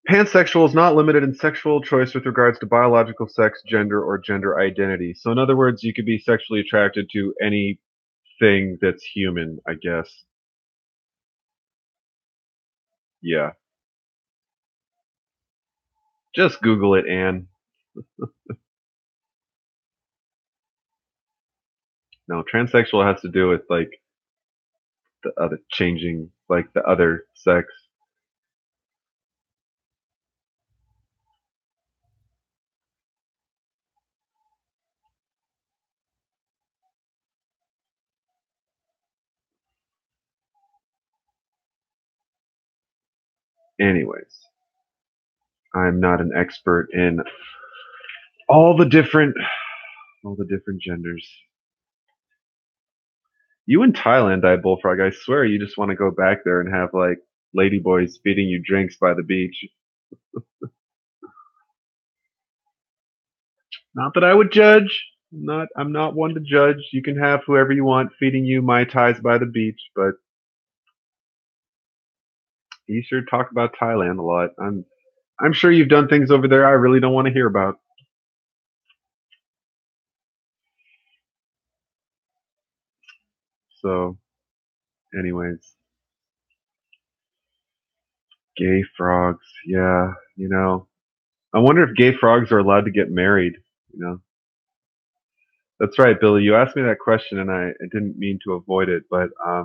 Pansexual is not limited in sexual choice with regards to biological sex, gender, or gender identity. So, in other words, you could be sexually attracted to anything that's human, I guess. Yeah. Just Google it, Anne. No, transsexual has to do with like the other changing, like the other sex. Anyways, I'm not an expert in all the different all the different genders. You in Thailand, I bullfrog. I swear you just want to go back there and have like ladyboys feeding you drinks by the beach. Not that I would judge. I'm not one to judge. You can have whoever you want feeding you mai tais by the beach, but you sure talk about Thailand a lot. I'm sure you've done things over there I really don't want to hear about. So, anyways, gay frogs. Yeah, I wonder if gay frogs are allowed to get married. You know, that's right, Billy. You asked me that question, and I didn't mean to avoid it, but I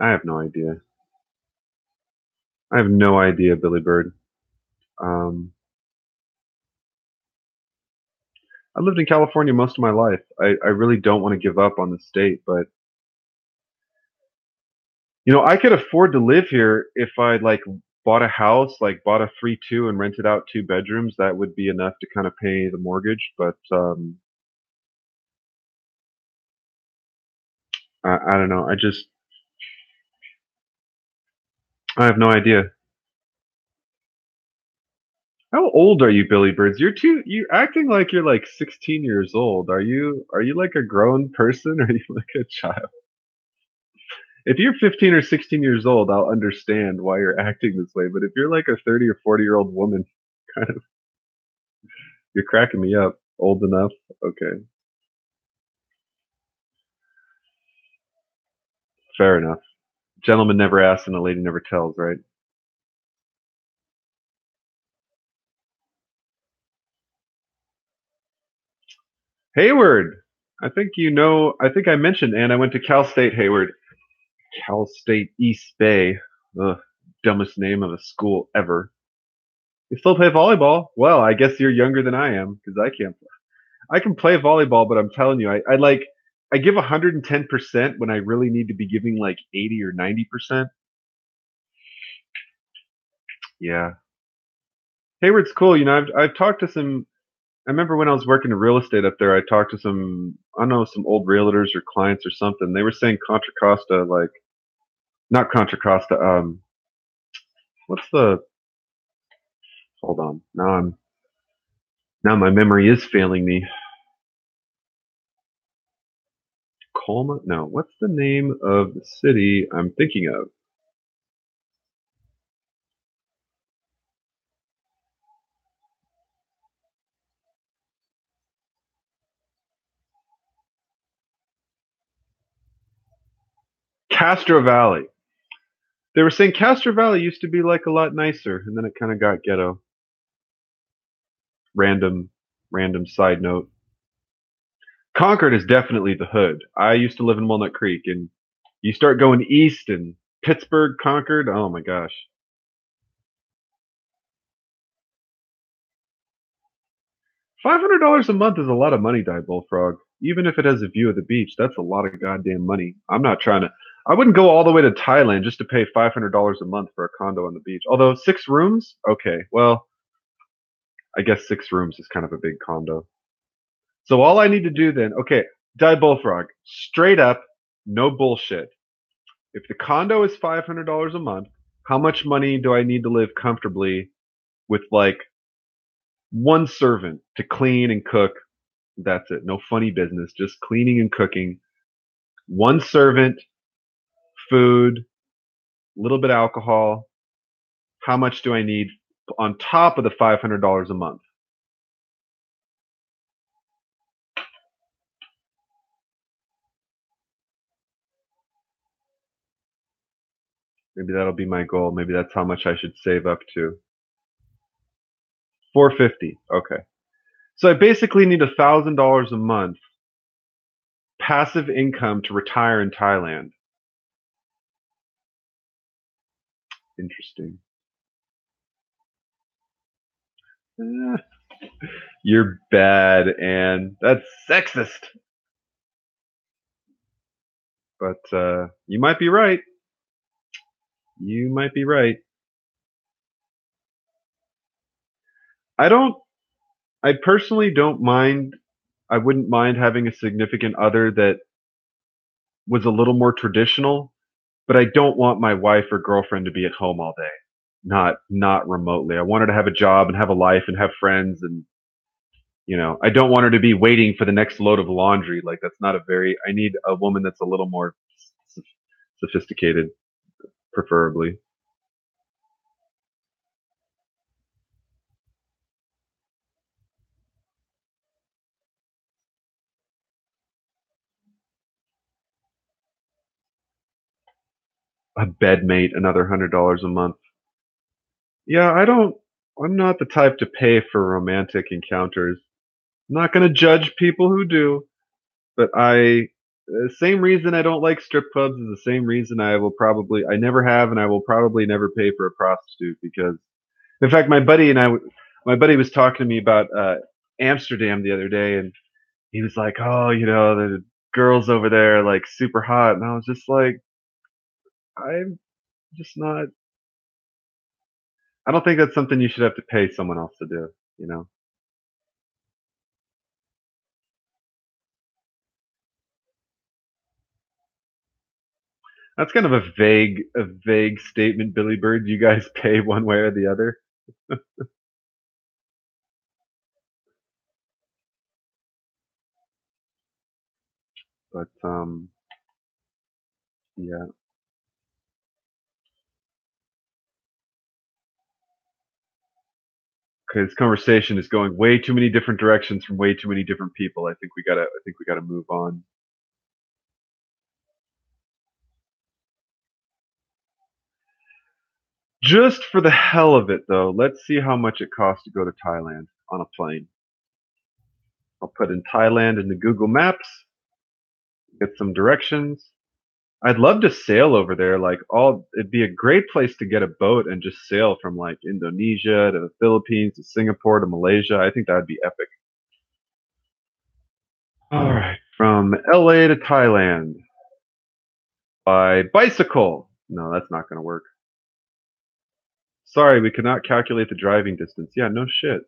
have no idea. I have no idea, Billy Bird. Um, I lived in California most of my life. I really don't want to give up on the state, but I could afford to live here if I like bought a house, like bought a 3-2 and rented out 2 bedrooms. That would be enough to kind of pay the mortgage. But I don't know. I have no idea. How old are you, Billy Birds? You're acting like you're like 16 years old. Are you like a grown person or are you like a child? If you're 15 or 16 years old, I'll understand why you're acting this way. But if you're like a 30 or 40-year-old woman, kind of, you're cracking me up. Old enough? Okay, fair enough. Gentleman never asks and a lady never tells, right? Hayward. I think I mentioned, and I went to Cal State Hayward. Cal State East Bay. Ugh, dumbest name of a school ever. You still play volleyball? Well, I guess you're younger than I am because I can't. I can play volleyball, but I'm telling you, I give 110% when I really need to be giving like 80 or 90%. Yeah, Hayward's cool. I've talked to some. I remember when I was working in real estate up there, I talked to some, I don't know, some old realtors or clients or something. They were saying Contra Costa, like, not Contra Costa, what's the, hold on, now my memory is failing me. Colma? No, what's the name of the city I'm thinking of? Castro Valley. They were saying Castro Valley used to be like a lot nicer, and then it kind of got ghetto. Random, random side note. Concord is definitely the hood. I used to live in Walnut Creek, and you start going east and Pittsburgh, Concord. Oh my gosh. $500 a month is a lot of money, Die Bullfrog. Even if it has a view of the beach, that's a lot of goddamn money. I'm not trying to. I wouldn't go all the way to Thailand just to pay $500 a month for a condo on the beach. Although 6 rooms, okay. Well, I guess 6 rooms is kind of a big condo. So all I need to do then, okay, Die Bullfrog, straight up, no bullshit. If the condo is $500 a month, how much money do I need to live comfortably with like one servant to clean and cook? That's it. No funny business, just cleaning and cooking. One servant, food, a little bit of alcohol. How much do I need on top of the $500 a month? Maybe that'll be my goal. Maybe that's how much I should save up to. 450. Okay. So I basically need $1,000 a month passive income to retire in Thailand. Interesting. Eh, you're bad, and that's sexist. But you might be right. You might be right. I don't. I personally don't mind. I wouldn't mind having a significant other that was a little more traditional, but I don't want my wife or girlfriend to be at home all day. Not remotely. I want her to have a job and have a life and have friends and I don't want her to be waiting for the next load of laundry. Like that's not a very I need a woman that's a little more sophisticated, preferably. A bedmate, another $100 a month. Yeah, I'm not the type to pay for romantic encounters. I'm not going to judge people who do, but the same reason I don't like strip clubs is the same reason I never have and I will probably never pay for a prostitute because in fact my buddy was talking to me about Amsterdam the other day and he was like, "Oh, the girls over there are like super hot." And I was just like, I'm just not. I don't think that's something you should have to pay someone else to do. You know, that's kind of a vague statement, Billy Bird. You guys pay one way or the other, but yeah. Okay, this conversation is going way too many different directions from way too many different people. I think we gotta move on. Just for the hell of it, though, let's see how much it costs to go to Thailand on a plane. I'll put in Thailand into Google Maps, get some directions. I'd love to sail over there. Like, all it'd be a great place to get a boat and just sail from like Indonesia to the Philippines to Singapore to Malaysia. I think that'd be epic. All right, from LA to Thailand by bicycle. No, that's not going to work. Sorry, we could not calculate the driving distance. Yeah, no shit.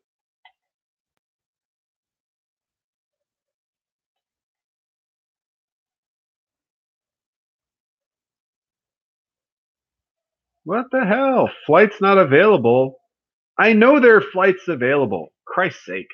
What the hell? Flights not available. I know there are flights available. Christ's sake.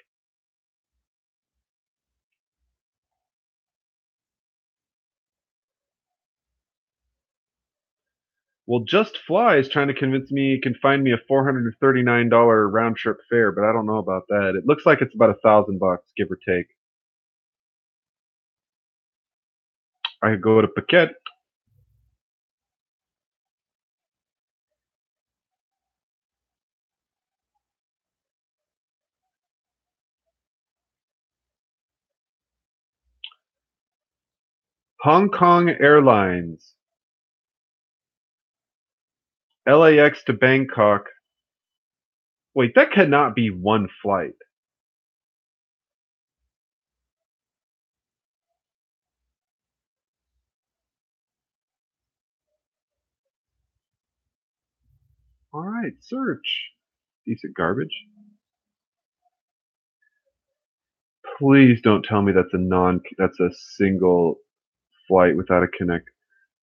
Well, Just Fly is trying to convince me you can find me a $439 round trip fare, but I don't know about that. It looks like it's about $1,000, give or take. I could go to Phuket. Hong Kong Airlines. LAX to Bangkok. Wait, that cannot be one flight. All right, search. Decent garbage. Please don't tell me that's a single flight without a connect.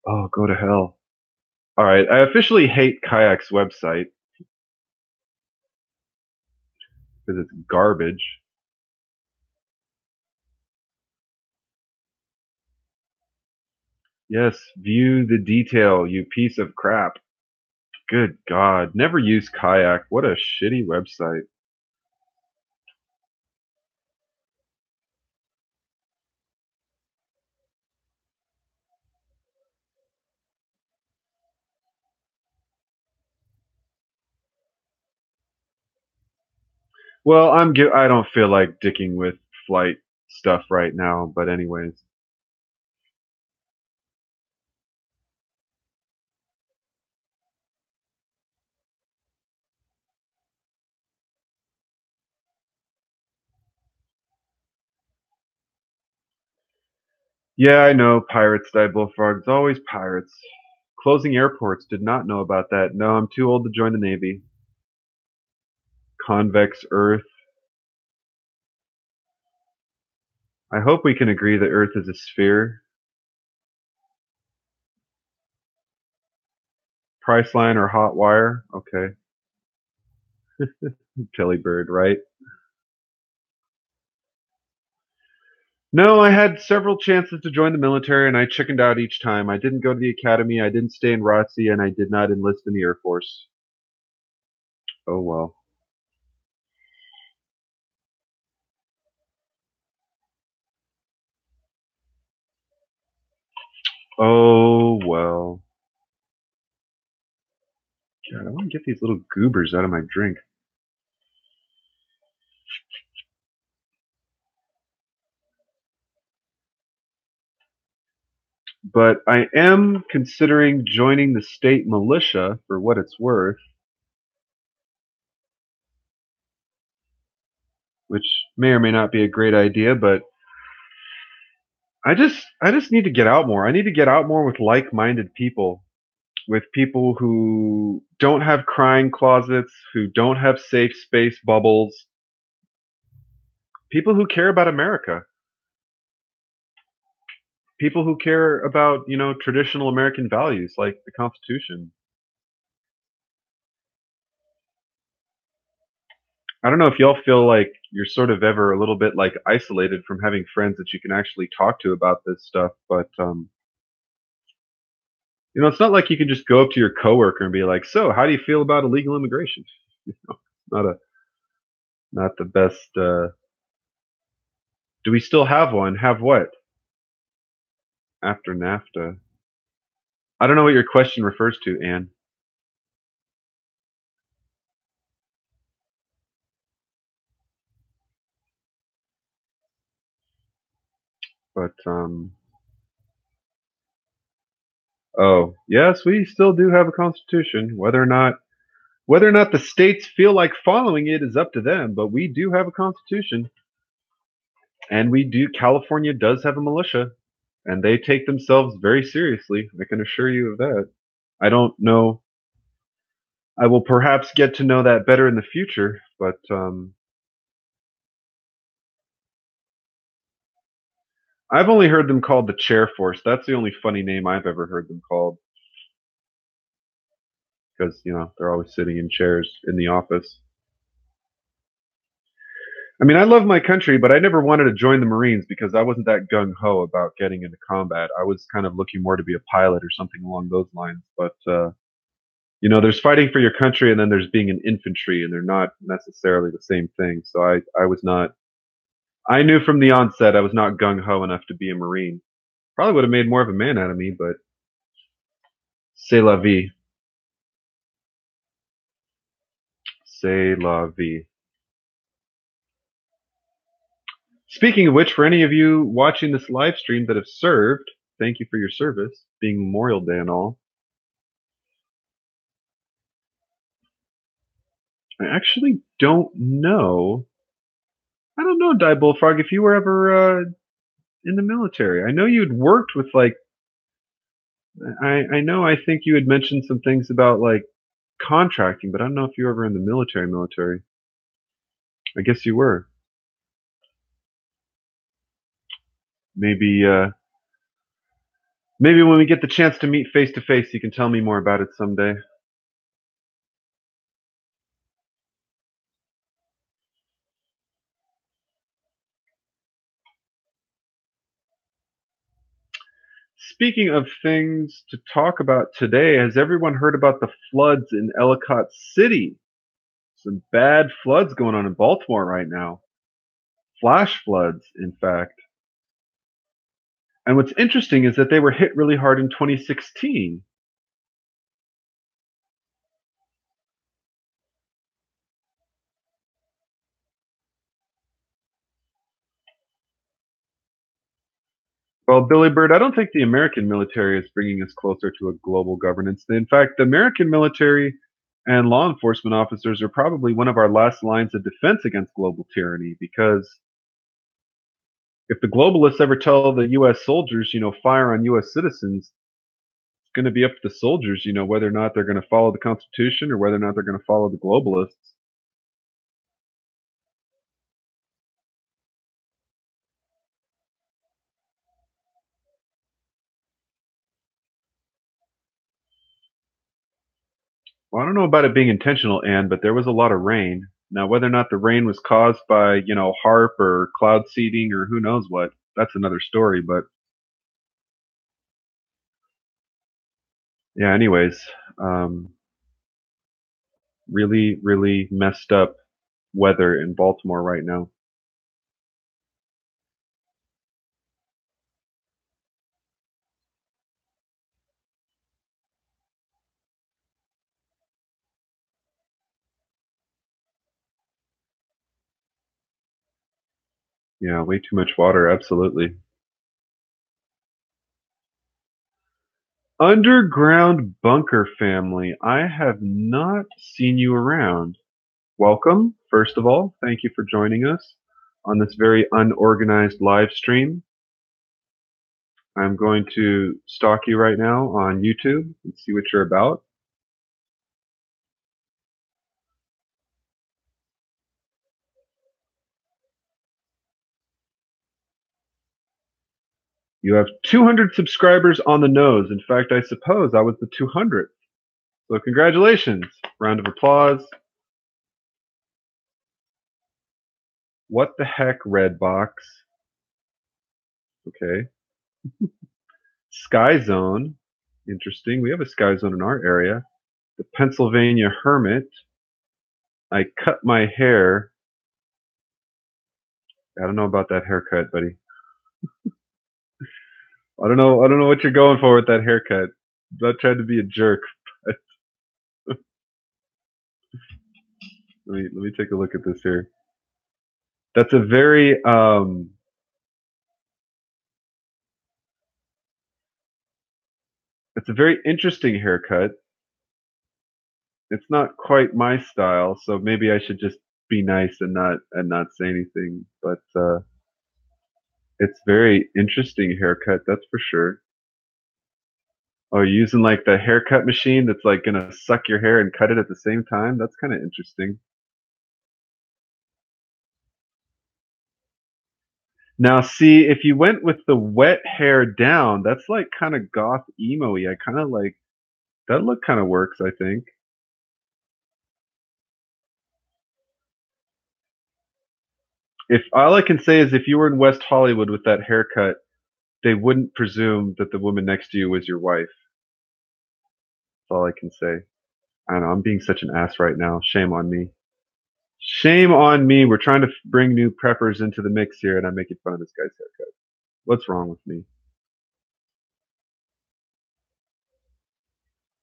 Oh, go to hell. All right, I officially hate Kayak's website because it's garbage. Yes, view the detail, you piece of crap. Good God, never use Kayak. What a shitty website. Well, I don't feel like dicking with flight stuff right now, but anyways. Yeah, I know. Pirates die bullfrogs. Always pirates. Closing airports. Did not know about that. No, I'm too old to join the Navy. Convex Earth. I hope we can agree that Earth is a sphere. Priceline or hot wire. Okay. Tilly Bird, right? No, I had several chances to join the military and I chickened out each time. I didn't go to the academy, I didn't stay in ROTC, and I did not enlist in the Air Force. Oh well. Oh well. God, I want to get these little goobers out of my drink. But I am considering joining the state militia for what it's worth, which may or may not be a great idea, but I just need to get out more. I need to get out more with like-minded people. with people who don't have crying closets, who don't have safe space bubbles, people who care about America, people who care about, traditional American values like the Constitution. I don't know if y'all feel like you're sort of ever a little bit like isolated from having friends that you can actually talk to about this stuff, but it's not like you can just go up to your coworker and be like, "So, how do you feel about illegal immigration?" Not a not the best. Do we still have one? Have what after NAFTA? I don't know what your question refers to, Anne. But oh yes, we still do have a constitution. Whether or not the states feel like following it is up to them. But we do have a constitution, and we do. California does have a militia, and they take themselves very seriously. I can assure you of that. I don't know. I will perhaps get to know that better in the future, but I've only heard them called the chair force. That's the only funny name I've ever heard them called because they're always sitting in chairs in the office. I mean, I love my country, but I never wanted to join the Marines because I wasn't that gung ho about getting into combat. I was kind of looking more to be a pilot or something along those lines. But there's fighting for your country, and then there's being an infantry, and they're not necessarily the same thing. So I was not. I knew from the onset I was not gung ho enough to be a Marine. Probably would have made more of a man out of me, but c'est la vie, c'est la vie. Speaking of which, for any of you watching this live stream that have served, thank you for your service, being Memorial Day and all. I actually don't know. I don't know, Die Bullfrog, if you were ever in the military. I know you'd worked with like. I know. I think you had mentioned some things about like contracting, but I don't know if you were ever in the military. Military. I guess you were. Maybe. Maybe when we get the chance to meet face to face, you can tell me more about it someday. Speaking of things to talk about today, has everyone heard about the floods in Ellicott City? Some bad floods going on in Baltimore right now. Flash floods, in fact. And what's interesting is that they were hit really hard in 2016. Well, Billy Bird, I don't think the American military is bringing us closer to a global governance. In fact, the American military and law enforcement officers are probably one of our last lines of defense against global tyranny because if the globalists ever tell the U.S. soldiers, fire on U.S. citizens, it's going to be up to the soldiers, whether or not they're going to follow the Constitution or whether or not they're going to follow the globalists. Well, I don't know about it being intentional, Anne, but there was a lot of rain. Now, whether or not the rain was caused by, HARP or cloud seeding or who knows what, that's another story. But yeah, anyways, really, really messed up weather in Baltimore right now. Yeah, way too much water, absolutely. Underground Bunker family, I have not seen you around. Welcome, first of all. Thank you for joining us on this very unorganized live stream. I'm going to stalk you right now on YouTube and see what you're about. You have 200 subscribers on the nose. In fact, I suppose I was the 200th. So congratulations. Round of applause. What the heck, red box? Okay. Sky Zone. Interesting. We have a Sky Zone in our area. The Pennsylvania Hermit. I cut my hair. I don't know about that haircut, buddy. I don't know what you're going for with that haircut. I'm not trying to be a jerk. Let me take a look at this here. That's a very it's a very interesting haircut. It's not quite my style, so maybe I should just be nice and not say anything. But it's very interesting haircut, that's for sure. Oh, you're using like the haircut machine that's like gonna suck your hair and cut it at the same time? That's kind of interesting. Now, see, if you went with the wet hair down, that's like kind of goth emo-y. I kind of like that look kind of works, I think. If all I can say is if you were in West Hollywood with that haircut, they wouldn't presume that the woman next to you was your wife. That's all I can say. I don't know. I'm being such an ass right now. Shame on me. Shame on me. We're trying to bring new preppers into the mix here, and I'm making fun of this guy's haircut. What's wrong with me?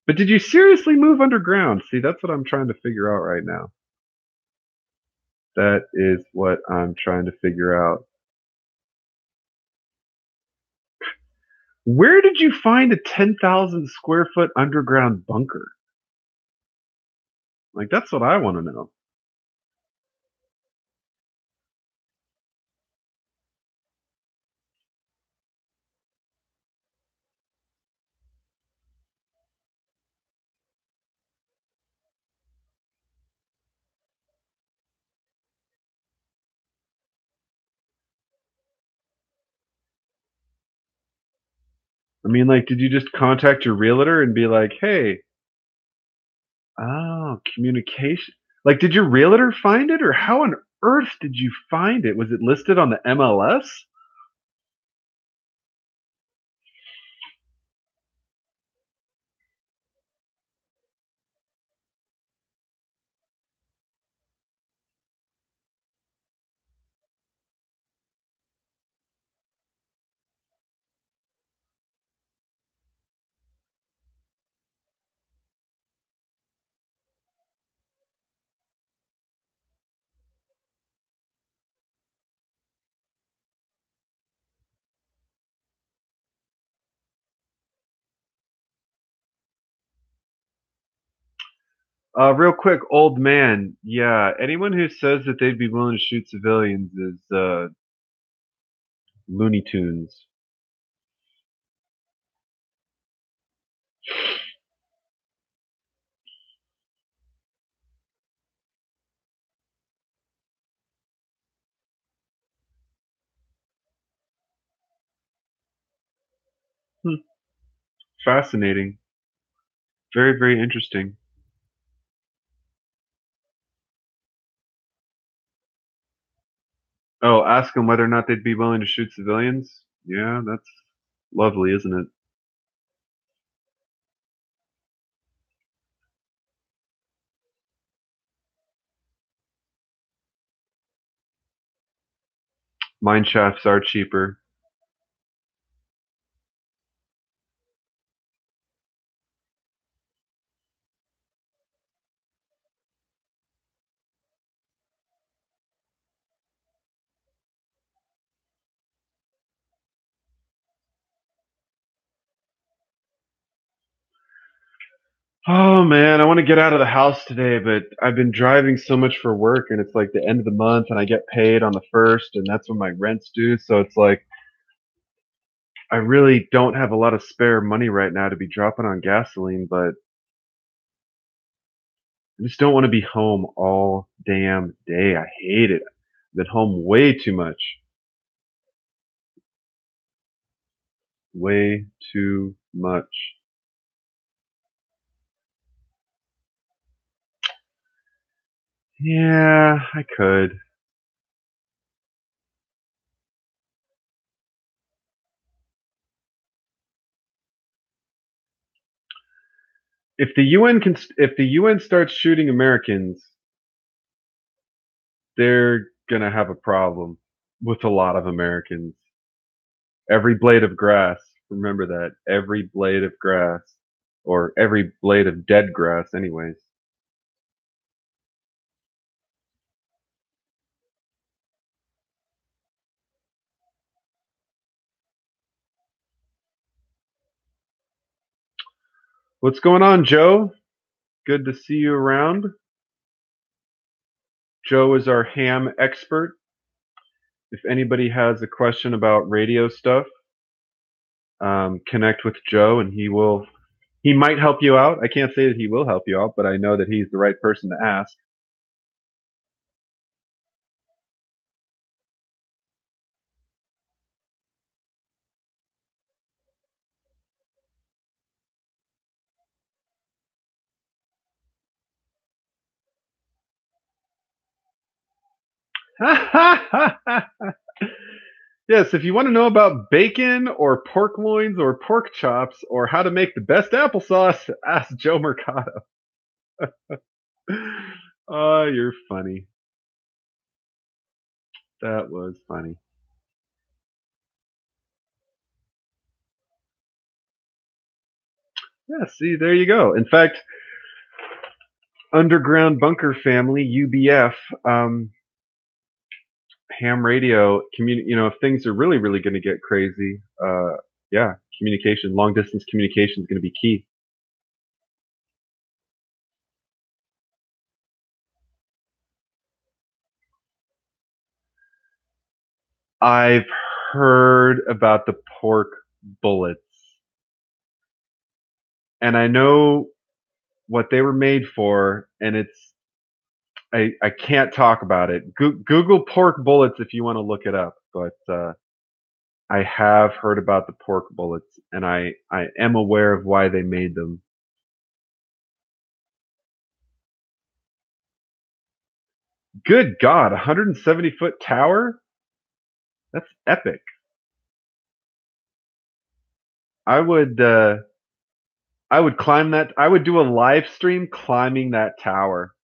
But did you seriously move underground? See, that's what I'm trying to figure out right now. That is what I'm trying to figure out. Where did you find a 10,000 square foot underground bunker? Like, that's what I want to know. I mean, like, did you just contact your realtor and be like, hey, oh, communication? Like, did your realtor find it, or how on earth did you find it? Was it listed on the MLS? Real quick, old man. Yeah, anyone who says that they'd be willing to shoot civilians is Looney Tunes. Hmm. Fascinating. Very, very interesting. Oh, ask them whether or not they'd be willing to shoot civilians? Yeah, that's lovely, isn't it? Mine shafts are cheaper. Oh man, I want to get out of the house today, but I've been driving so much for work and it's like the end of the month and I get paid on the first and that's when my rent's due. So it's like I really don't have a lot of spare money right now to be dropping on gasoline, but I just don't want to be home all damn day. I hate it. I've been home way too much. Way too much. Yeah, I could. If the UN starts shooting Americans, they're gonna have a problem with a lot of Americans. Every blade of grass, remember that. Every blade of grass, or every blade of dead grass, anyways. What's going on, Joe? Good to see you around. Joe is our ham expert. If anybody has a question about radio stuff, connect with Joe and he might help you out. I can't say that he will help you out, but I know that he's the right person to ask. Yes, if you want to know about bacon or pork loins or pork chops or how to make the best applesauce, ask Joe Mercado. Oh, you're funny. That was funny. Yeah, see, there you go. In fact, Underground Bunker Family, UBF, ham radio, if things are really, really going to get crazy, yeah, communication, long distance communication is going to be key. I've heard about the pork bullets, and I know what they were made for, and I can't talk about it. Google pork bullets if you want to look it up, but I have heard about the pork bullets, and I am aware of why they made them. Good God, 170-foot tower? That's epic. I would uh, I would climb that. I would do a live stream climbing that tower.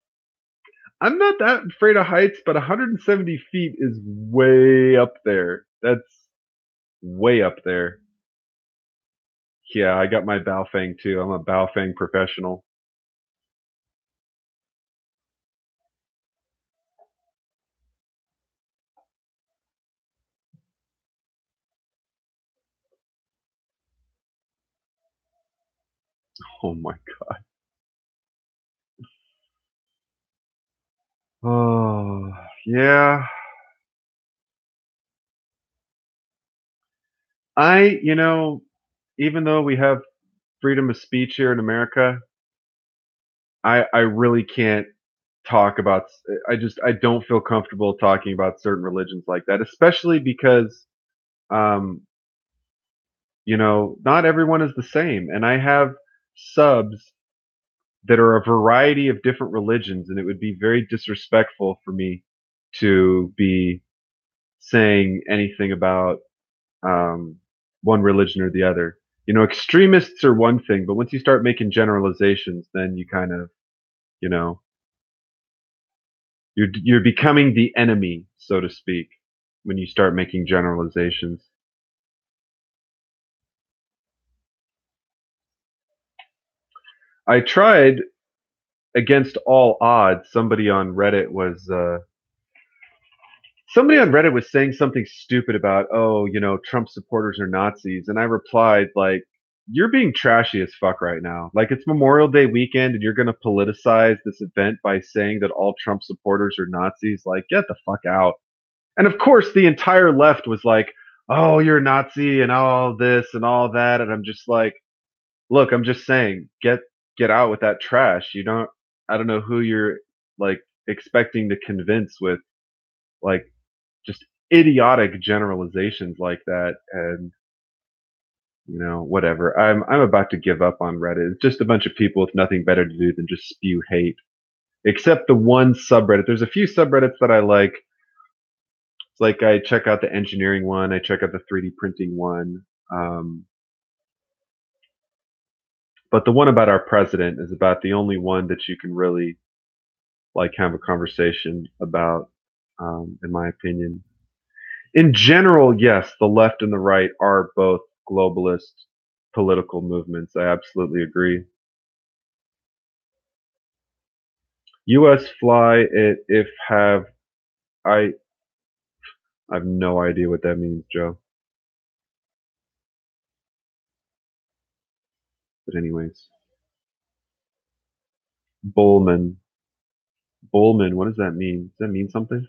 I'm not that afraid of heights, but 170 feet is way up there. That's way up there. Yeah, I got my Baofeng too. I'm a Baofeng professional. Oh my God. Oh, yeah. You know, even though we have freedom of speech here in America, I really can't talk about. I don't feel comfortable talking about certain religions like that, especially because um, not everyone is the same, and I have subs that are a variety of different religions, and it would be very disrespectful for me to be saying anything about um, one religion or the other. Extremists are one thing, but once you start making generalizations, then you kind of, you know, you're becoming the enemy, so to speak, when you start making generalizations. I tried against all odds. Somebody on Reddit was saying something stupid about, oh, Trump supporters are Nazis, and I replied like, you're being trashy as fuck right now. Like, it's Memorial Day weekend, and you're going to politicize this event by saying that all Trump supporters are Nazis. Like, get the fuck out. And of course, the entire left was like, oh, you're a Nazi and all this and all that, and I'm just like, look, I'm just saying, get out with that trash. You don't I don't know who you're like expecting to convince with like just idiotic generalizations like that and whatever. I'm about to give up on Reddit. It's just a bunch of people with nothing better to do than just spew hate. Except the one subreddit. There's a few subreddits that I like. It's like I check out the engineering one, I check out the 3D printing one. Um, but the one about our president is about the only one that you can really like have a conversation about, in my opinion. In general, yes, the left and the right are both globalist political movements. I absolutely agree. U.S. fly it if have I I have no idea what that means, Joe. But anyways, Bullman. Bullman, what does that mean? Does that mean something?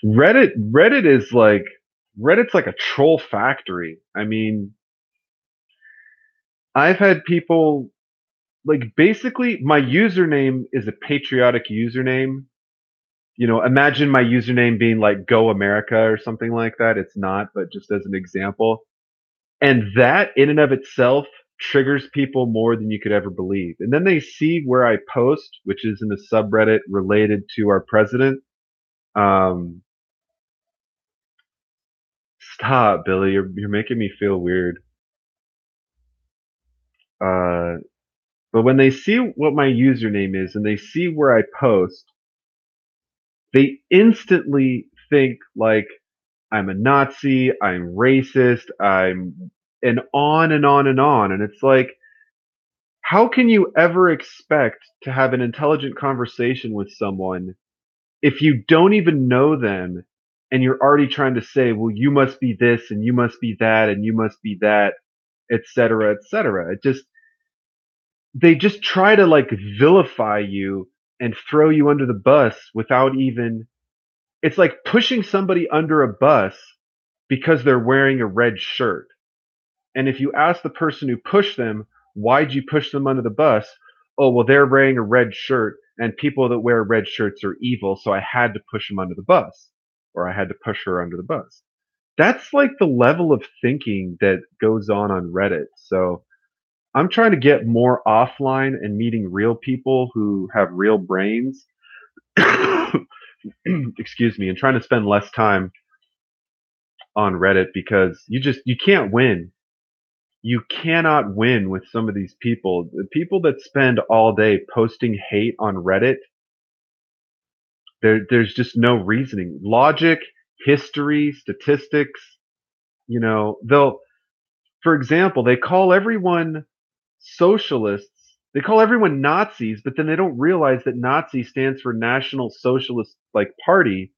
Reddit is like Reddit's like a troll factory. I mean, I've had people like basically my username is a patriotic username. Imagine my username being like Go America or something like that. It's not, but just as an example. And that in and of itself triggers people more than you could ever believe. And then they see where I post, which is in a subreddit related to our president. Um, Stop, Billy. You're making me feel weird. Uh, but when they see what my username is and they see where I post, they instantly think like I'm a Nazi, I'm racist, I'm and on and on and on. And it's like, how can you ever expect to have an intelligent conversation with someone if you don't even know them and you're already trying to say, well, you must be this and you must be that and you must be that, et cetera, et cetera. They just try to like vilify you and throw you under the bus without even, it's like pushing somebody under a bus because they're wearing a red shirt. And if you ask the person who pushed them, why'd you push them under the bus? Oh, well, they're wearing a red shirt, and people that wear red shirts are evil, so I had to push them under the bus, or I had to push her under the bus. That's like the level of thinking that goes on Reddit. So I'm trying to get more offline and meeting real people who have real brains. Excuse me, and trying to spend less time on Reddit because you can't win. You cannot win with some of these people. The people that spend all day posting hate on Reddit, there's just no reasoning. Logic, history, statistics, they'll for example, they call everyone socialists. They call everyone Nazis, but then they don't realize that Nazi stands for National Socialist like Party.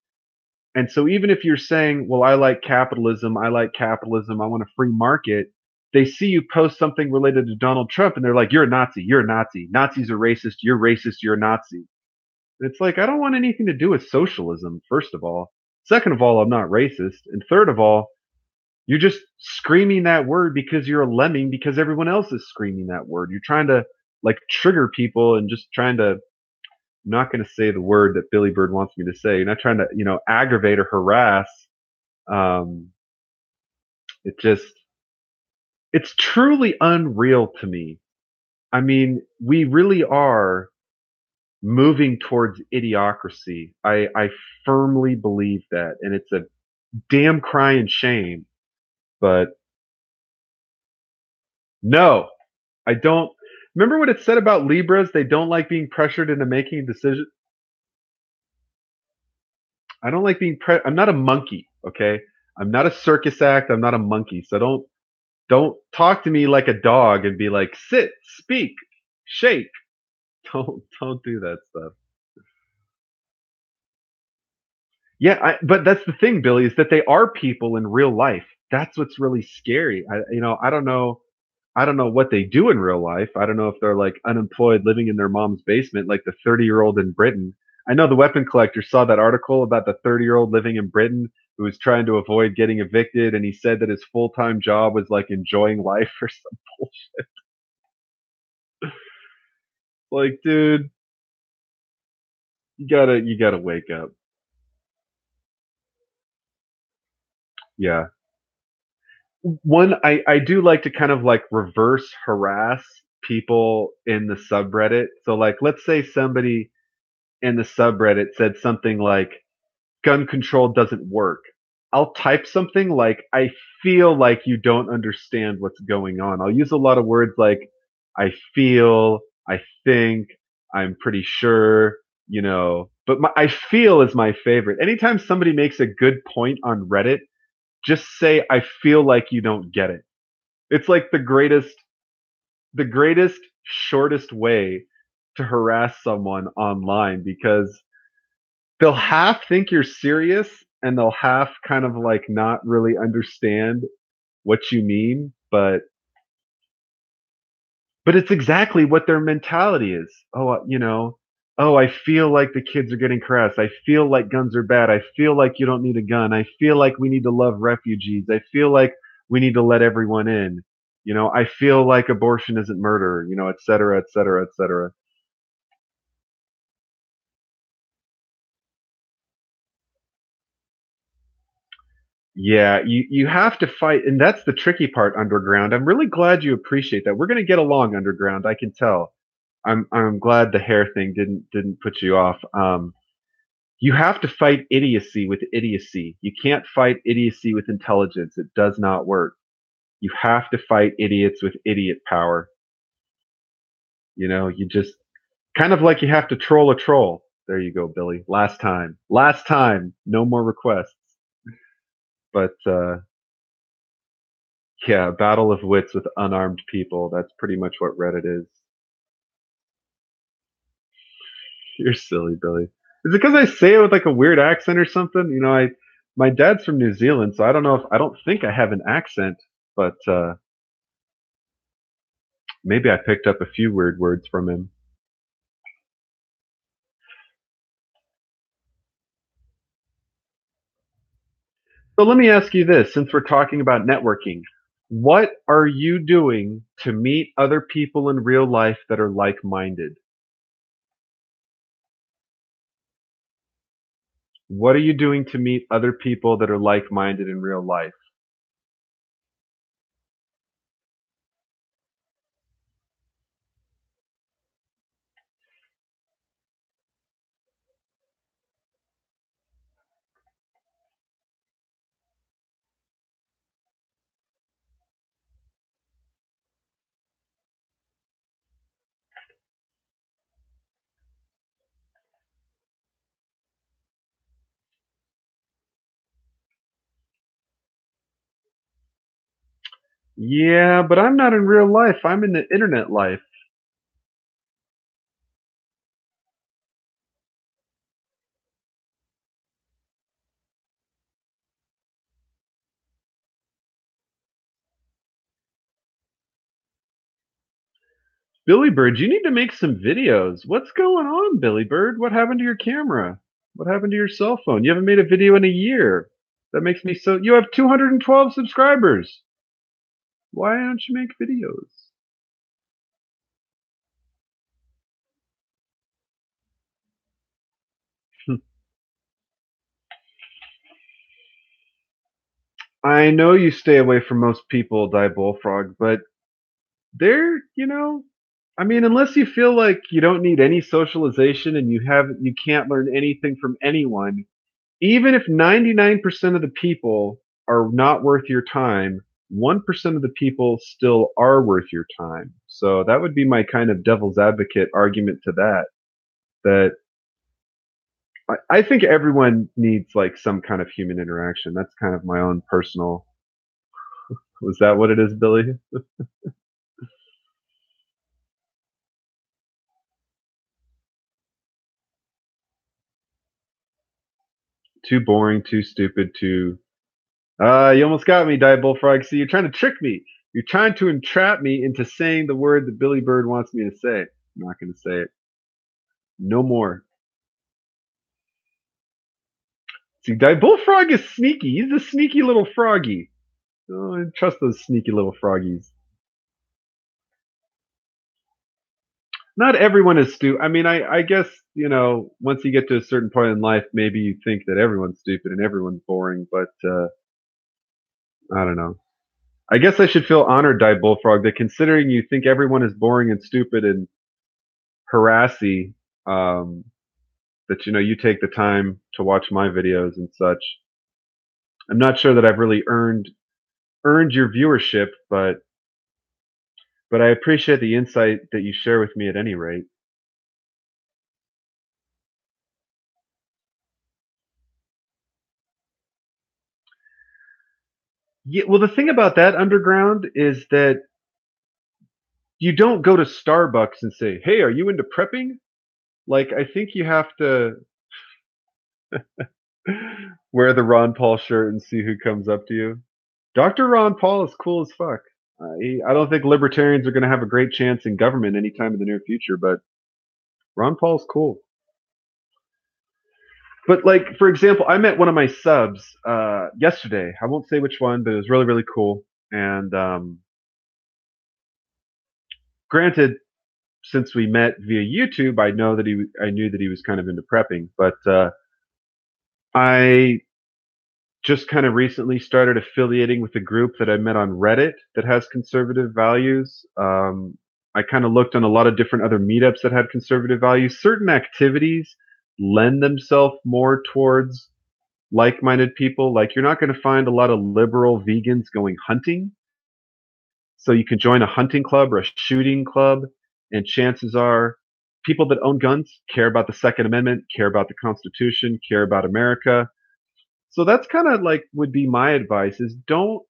And so even if you're saying, well, I like capitalism, I want a free market, they see you post something related to Donald Trump and they're like, you're a Nazi, you're a Nazi. Nazis are racist, you're a Nazi. And it's like, I don't want anything to do with socialism, first of all. Second of all, I'm not racist. And third of all, you're just screaming that word because you're a lemming because everyone else is screaming that word. You're trying to like trigger people and just trying to, I'm not going to say the word that Billy Bird wants me to say. You're not trying to, aggravate or harass. Um, it just, it's truly unreal to me. I mean, we really are moving towards idiocracy. I firmly believe that. And it's a damn crying shame. But no, I don't. Remember what it said about Libras? They don't like being pressured into making a decision. I don't like I'm not a monkey, okay? I'm not a circus act. I'm not a monkey. So don't talk to me like a dog and be like, sit, speak, shake. Don't do that stuff. Yeah, but that's the thing, Billy, is that they are people in real life. That's what's really scary. I don't know what they do in real life. I don't know if they're like unemployed living in their mom's basement, like the 30-year-old in Britain. I know the weapon collector saw that article about the 30-year-old living in Britain who was trying to avoid getting evicted, and he said that his full-time job was like enjoying life or some bullshit. Like, dude, you gotta wake up. Yeah. One, I do like to kind of like reverse harass people in the subreddit. So like let's say somebody in the subreddit said something like gun control doesn't work. I'll type something like I feel like you don't understand what's going on. I'll use a lot of words like I feel, I think, I'm pretty sure, but I feel is my favorite. Anytime somebody makes a good point on Reddit, just say I feel like you don't get it. It's like the greatest shortest way to harass someone online because they'll half think you're serious and they'll half kind of like not really understand what you mean, but it's exactly what their mentality is. Oh, oh, I feel like the kids are getting harassed. I feel like guns are bad. I feel like you don't need a gun. I feel like we need to love refugees. I feel like we need to let everyone in. I feel like abortion isn't murder, et cetera, et cetera, et cetera. Yeah, you have to fight, and that's the tricky part, Underground. I'm really glad you appreciate that. We're gonna get along, Underground. I can tell. I'm glad the hair thing didn't put you off. You have to fight idiocy with idiocy. You can't fight idiocy with intelligence. It does not work. You have to fight idiots with idiot power. You just kind of like you have to troll a troll. There you go, Billy. Last time. Last time. No more requests. But yeah, battle of wits with unarmed people. That's pretty much what Reddit is. You're silly, Billy. Is it because I say it with like a weird accent or something? My dad's from New Zealand, so I don't think I have an accent, but maybe I picked up a few weird words from him. So let me ask you this, since we're talking about networking, what are you doing to meet other people in real life that are like-minded? What are you doing to meet other people that are like-minded in real life? Yeah, but I'm not in real life. I'm in the internet life. Billy Bird, you need to make some videos. What's going on, Billy Bird? What happened to your camera? What happened to your cell phone? You haven't made a video in a year. That makes me so. You have 212 subscribers. Why don't you make videos? I know you stay away from most people, Die Bullfrog, but I mean, unless you feel like you don't need any socialization and you can't learn anything from anyone, even if 99% of the people are not worth your time, 1% of the people still are worth your time. So that would be my kind of devil's advocate argument to that I think everyone needs like some kind of human interaction. That's kind of my own personal. Was that what it is, Billy? Too boring, too stupid, too. You almost got me, Diet Bullfrog. See, you're trying to trick me. You're trying to entrap me into saying the word that Billy Bird wants me to say. I'm not going to say it. No more. See, Diet Bullfrog is sneaky. He's a sneaky little froggy. Oh, I trust those sneaky little froggies. Not everyone is stupid. I mean, I guess, once you get to a certain point in life, maybe you think that everyone's stupid and everyone's boring, but I don't know. I guess I should feel honored, Diet Bullfrog, that considering you think everyone is boring and stupid and harassy, that you take the time to watch my videos and such. I'm not sure that I've really earned your viewership, but I appreciate the insight that you share with me at any rate. Yeah, well, the thing about that underground is that you don't go to Starbucks and say, "Hey, are you into prepping?" Like, I think you have to wear the Ron Paul shirt and see who comes up to you. Dr. Ron Paul is cool as fuck. I don't think libertarians are going to have a great chance in government anytime in the near future, but Ron Paul's cool. But like, for example, I met one of my subs yesterday. I won't say which one, but it was really, really cool. And granted, since we met via YouTube, I knew that he was kind of into prepping, but I just kind of recently started affiliating with a group that I met on Reddit that has conservative values. I kind of looked on a lot of different other meetups that had conservative values. Certain activities lend themselves more towards like-minded people. Like, you're not going to find a lot of liberal vegans going hunting. So you can join a hunting club or a shooting club, and chances are people that own guns care about the Second Amendment, care about the Constitution, care about America. So that's kind of like would be my advice is don't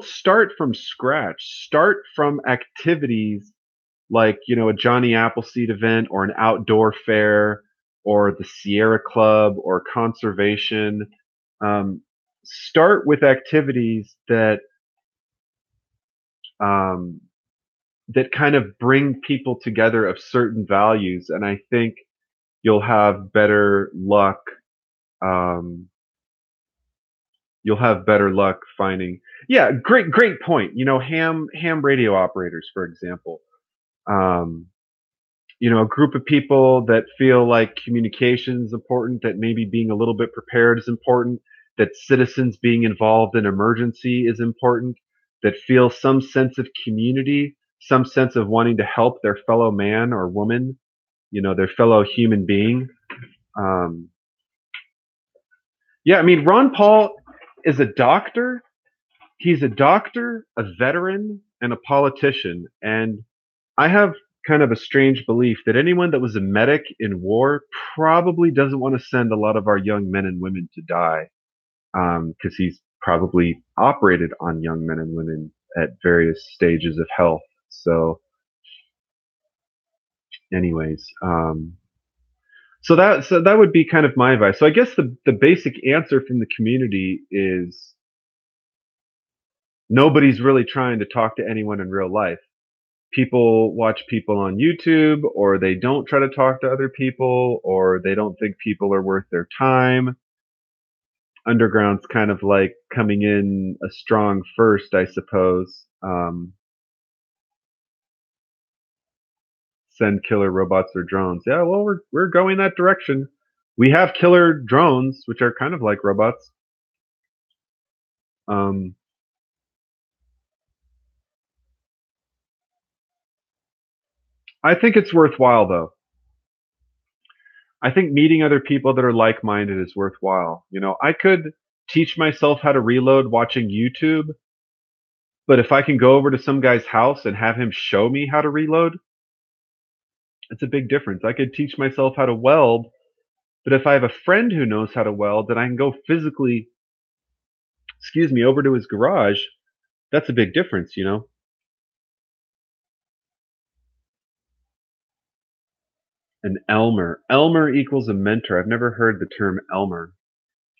start from scratch. Start from activities like, a Johnny Appleseed event or an outdoor fair or the Sierra Club or conservation. Start with activities um, that kind of bring people together of certain values, and I think you'll have better luck. Um, you'll have better luck finding. Yeah, great point. Ham radio operators, for example. Um, a group of people that feel like communication is important, that maybe being a little bit prepared is important, that citizens being involved in emergency is important, that feel some sense of community, some sense of wanting to help their fellow man or woman, their fellow human being. Um, yeah, I mean, Ron Paul is a doctor. He's a doctor, a veteran, and a politician. And I have kind of a strange belief that anyone that was a medic in war probably doesn't want to send a lot of our young men and women to die, because he's probably operated on young men and women at various stages of health. So, anyways, so that would be kind of my advice. So I guess the basic answer from the community is nobody's really trying to talk to anyone in real life. People watch people on YouTube, or they don't try to talk to other people, or they don't think people are worth their time. Underground's kind of like coming in a strong first, I suppose. Send killer robots or drones. Yeah, well, we're going that direction. We have killer drones, which are kind of like robots. Um, I think it's worthwhile, though. I think meeting other people that are like-minded is worthwhile. I could teach myself how to reload watching YouTube, but if I can go over to some guy's house and have him show me how to reload, it's a big difference. I could teach myself how to weld, but if I have a friend who knows how to weld, then I can go physically, excuse me, over to his garage. That's a big difference. An Elmer. Elmer equals a mentor. I've never heard the term Elmer.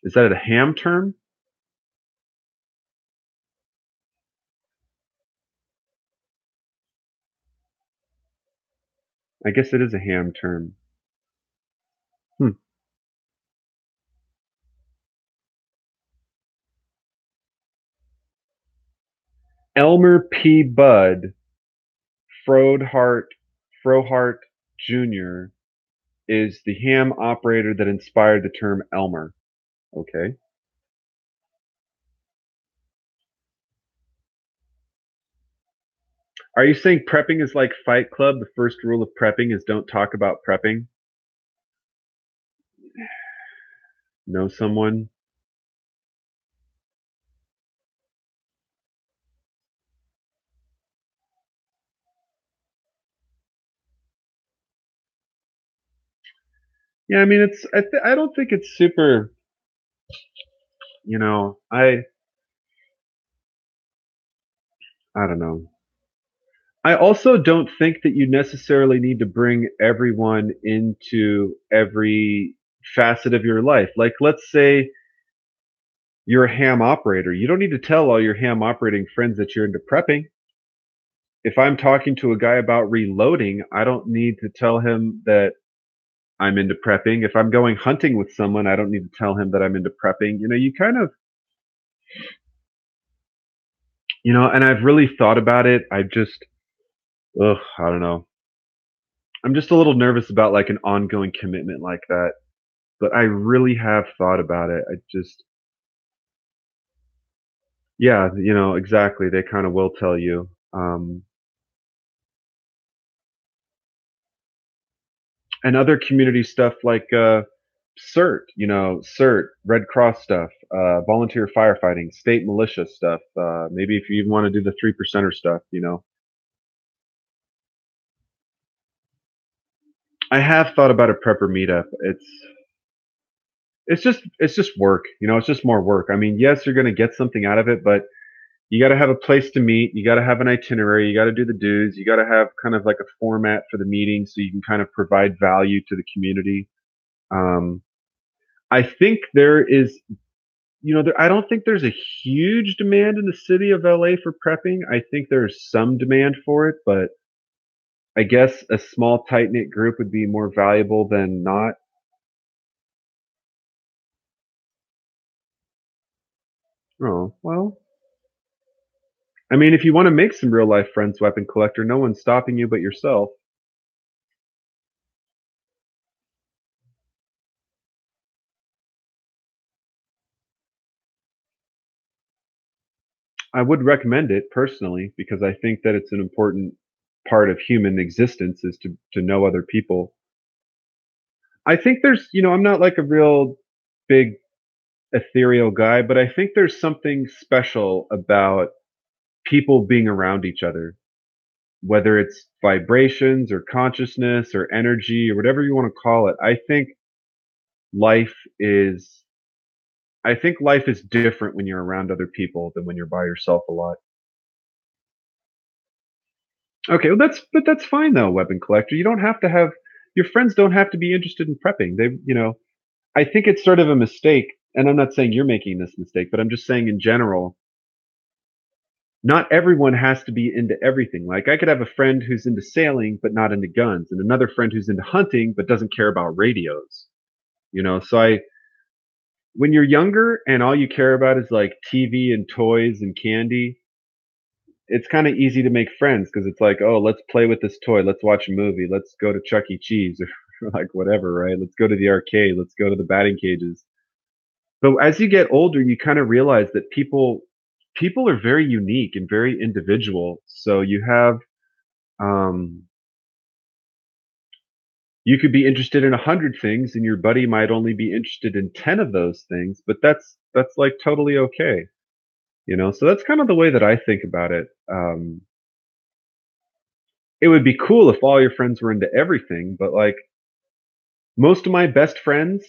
Is that a ham term? I guess it is a ham term. Hmm. Elmer P. Budd Frohart Frohart Jr. is the ham operator that inspired the term Elmer. Okay. Are you saying prepping is like Fight Club? The first rule of prepping is don't talk about prepping? Know someone? Yeah, I mean, I don't think it's super, you know, I don't know. I also don't think that you necessarily need to bring everyone into every facet of your life. Like, let's say you're a ham operator. You don't need to tell all your ham operating friends that you're into prepping. If I'm talking to a guy about reloading, I don't need to tell him that I'm into prepping. If I'm going hunting with someone, I don't need to tell him that I'm into prepping. You kind of, and I've really thought about it. I don't know. I'm just a little nervous about like an ongoing commitment like that. But I really have thought about it. Yeah, exactly. They kind of will tell you. And other community stuff like CERT, Red Cross stuff, volunteer firefighting, state militia stuff. Maybe if you even want to do the 3%er stuff. I have thought about a prepper meetup. It's just work. It's just more work. I mean, yes, you're going to get something out of it, but you got to have a place to meet. You got to have an itinerary. You got to do the dues. You got to have kind of like a format for the meeting so you can kind of provide value to the community. Um, I think there is, I don't think there's a huge demand in the city of LA for prepping. I think there's some demand for it, but I guess a small, tight knit group would be more valuable than not. Oh, well, I mean, if you want to make some real life friends, weapon collector, no one's stopping you but yourself. I would recommend it personally because I think that it's an important part of human existence is to know other people. I think I'm not like a real big ethereal guy, but I think there's something special about people being around each other, whether it's vibrations or consciousness or energy or whatever you want to call it. Life is I think life is different when you're around other people than when you're by yourself a lot. Okay, well that's fine though, weapon collector. You don't have to have your friends don't have to be interested in prepping. I think it's sort of a mistake, and I'm not saying you're making this mistake, but I'm just saying in general, not everyone has to be into everything. Like I could have a friend who's into sailing but not into guns, and another friend who's into hunting but doesn't care about radios. So when you're younger and all you care about is like TV and toys and candy, it's kind of easy to make friends because it's like, oh, let's play with this toy, let's watch a movie, let's go to Chuck E. Cheese or like whatever, right? Let's go to the arcade, let's go to the batting cages. But as you get older, you kind of realize that people are very unique and very individual. So um, you could be interested in 100 things, and your buddy might only be interested in 10 of those things. But that's like totally okay. So that's kind of the way that I think about it. It would be cool if all your friends were into everything, but like most of my best friends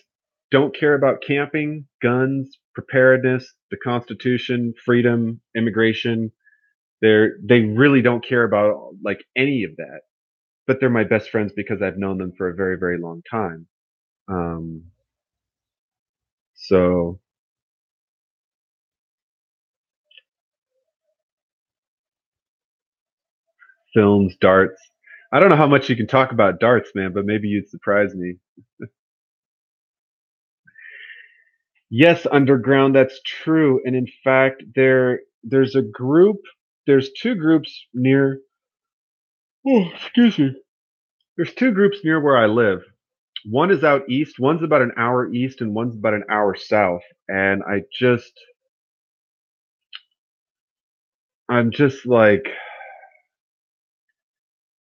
don't care about camping, guns, preparedness, the Constitution, freedom, immigration. They really don't care about like any of that. But they're my best friends because I've known them for a very, very long time. Um, so Films, darts. I don't know how much you can talk about darts, man, but maybe you'd surprise me. Yes, underground, that's true. And in fact, there's a group, there's two groups near oh, excuse me. There's two groups near where I live. One is out east, one's about an hour east, and one's about an hour south. And I'm just like,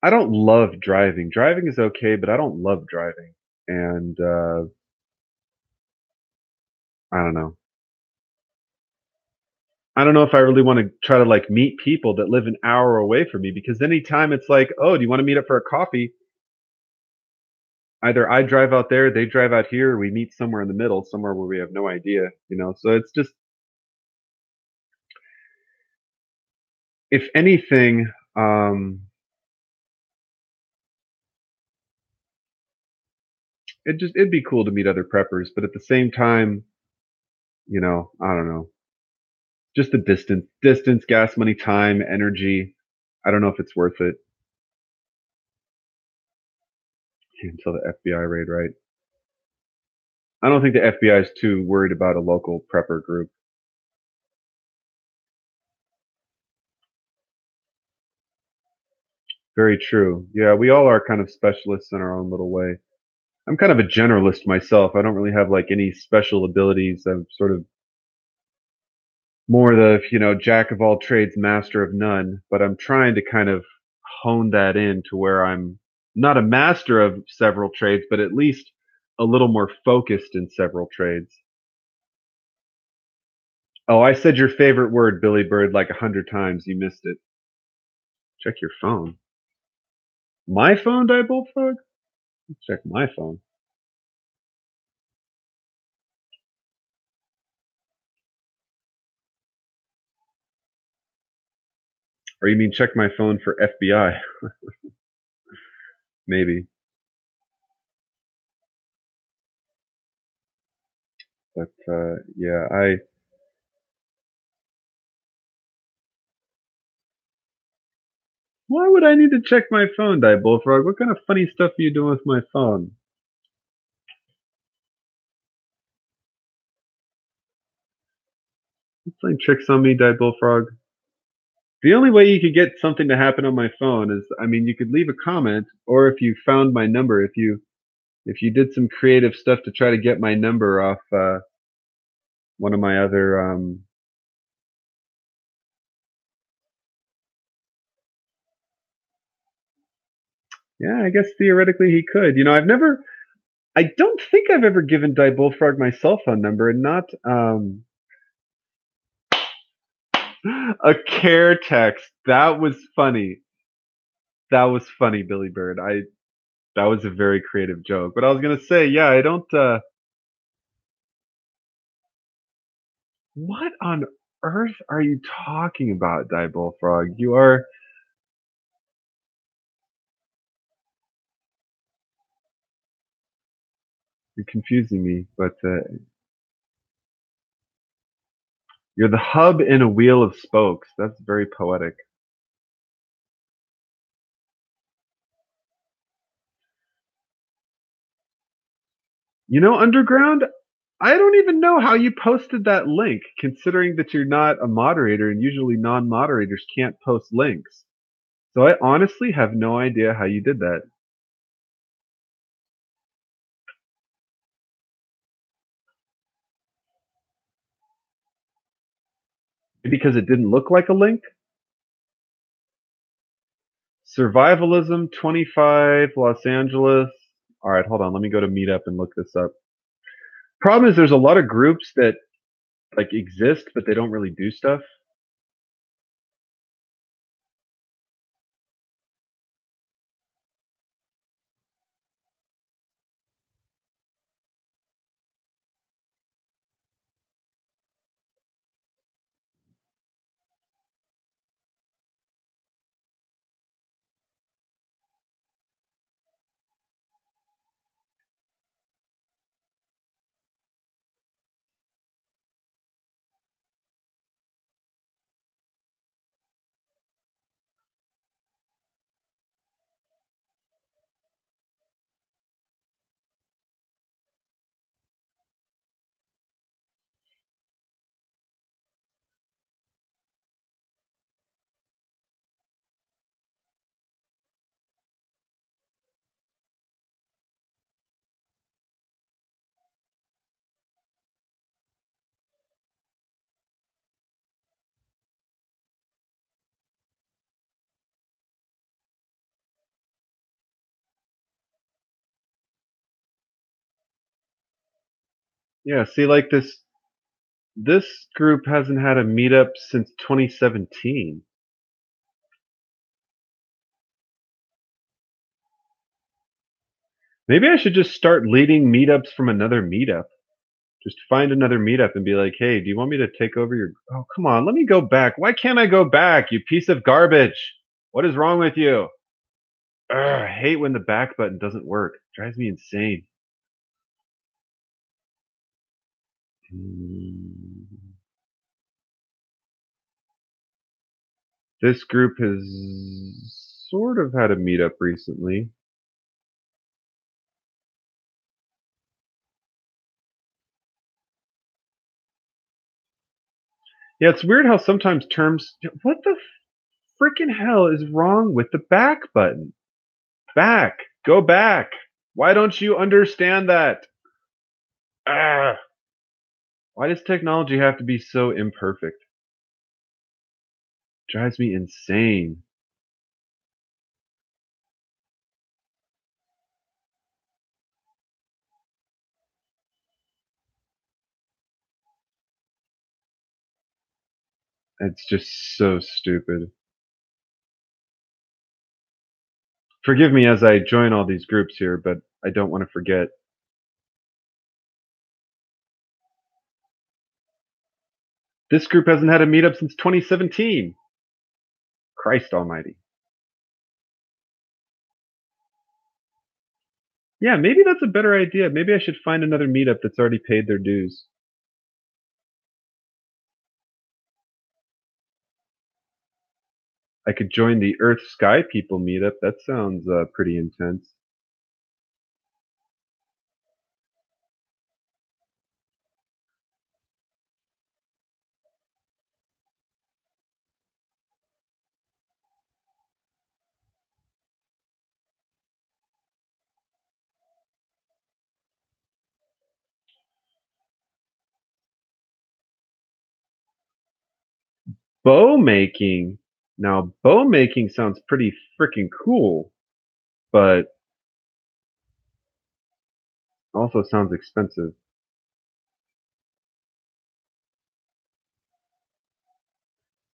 I don't love driving. Driving is okay, but I don't love driving. And I don't know. I don't know if I really want to try to like meet people that live an hour away from me because anytime it's like, oh, do you want to meet up for a coffee? Either I drive out there, they drive out here, or we meet somewhere in the middle, somewhere where we have no idea, you know. So it's just, if anything, it'd be cool to meet other preppers, but at the same time, I don't know, just the distance, gas money, time, energy. I don't know if it's worth it until the FBI raid, right? I don't think the FBI is too worried about a local prepper group. Very true. Yeah, we all are kind of specialists in our own little way. I'm kind of a generalist myself. I don't really have like any special abilities. I'm sort of more the, jack of all trades, master of none, but I'm trying to kind of hone that in to where I'm not a master of several trades, but at least a little more focused in several trades. Oh, I said your favorite word, Billy Bird, like 100 times. You missed it. Check your phone. My phone, Die Bullfrog? Check my phone. Or you mean check my phone for FBI? Maybe. But yeah, why would I need to check my phone, Die Bullfrog? What kind of funny stuff are you doing with my phone? You playing tricks on me, Die Bullfrog? The only way you could get something to happen on my phone is, I mean, you could leave a comment, or if you found my number, if you did some creative stuff to try to get my number off one of my other yeah, I guess theoretically he could. I don't think I've ever given Die Bullfrog my cell phone number and not a care text. That was funny. That was funny, Billy Bird. I That was a very creative joke. But I was gonna say, yeah, I don't. What on earth are you talking about, Die Bullfrog? You're confusing me. But you're the hub in a wheel of spokes. That's very poetic. Underground. I don't even know how you posted that link, considering that you're not a moderator, and usually non-moderators can't post links. So I honestly have no idea how you did that. Because it didn't look like a link? Survivalism 25 Los Angeles. All right, hold on. Let me go to Meetup and look this up. Problem is there's a lot of groups that like exist but they don't really do stuff. Yeah, see, like this group hasn't had a meetup since 2017. Maybe I should just start leading meetups from another meetup. Just find another meetup and be like, "Hey, do you want me to take over your?" Oh, come on, let me go back. Why can't I go back? You piece of garbage! What is wrong with you? Ugh, I hate when the back button doesn't work. Drives me insane. Hmm. This group has sort of had a meetup recently. Yeah, it's weird how sometimes terms. What the freaking hell is wrong with the back button? Back, go back. Why don't you understand that? Ah, why does technology have to be so imperfect? Drives me insane. It's just so stupid. Forgive me as I join all these groups here, but I don't want to forget. This group hasn't had a meetup since 2017. Christ almighty. Yeah, maybe that's a better idea. Maybe I should find another meetup that's already paid their dues. I could join the Earth Sky People meetup. That sounds pretty intense. Bow making. Now, bow making sounds pretty freaking cool, but also sounds expensive.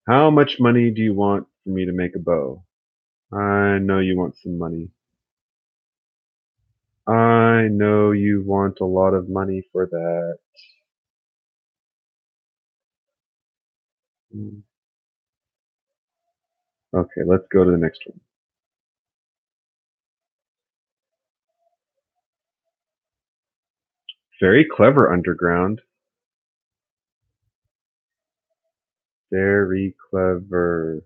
How much money do you want for me to make a bow? I know you want some money. I know you want a lot of money for that. Mm. Okay, let's go to the next one. Very clever, Underground. Very clever.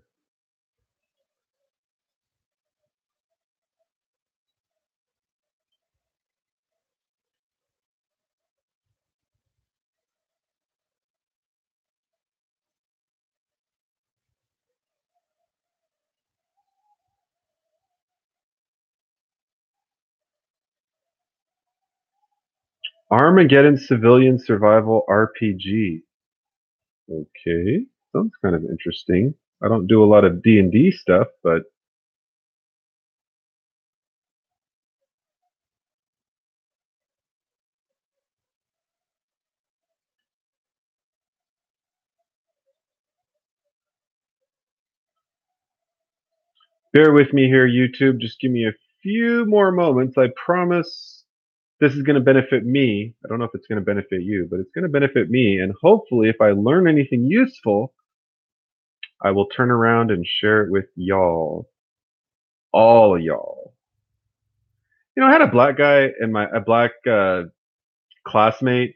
Armageddon Civilian Survival RPG. Okay, sounds kind of interesting. I don't do a lot of D&D stuff, but bear with me here, YouTube. Just give me a few more moments. I promise this is going to benefit me. I don't know if it's going to benefit you, but it's going to benefit me. And hopefully, if I learn anything useful, I will turn around and share it with y'all. All of y'all. I had a black guy in a black classmate.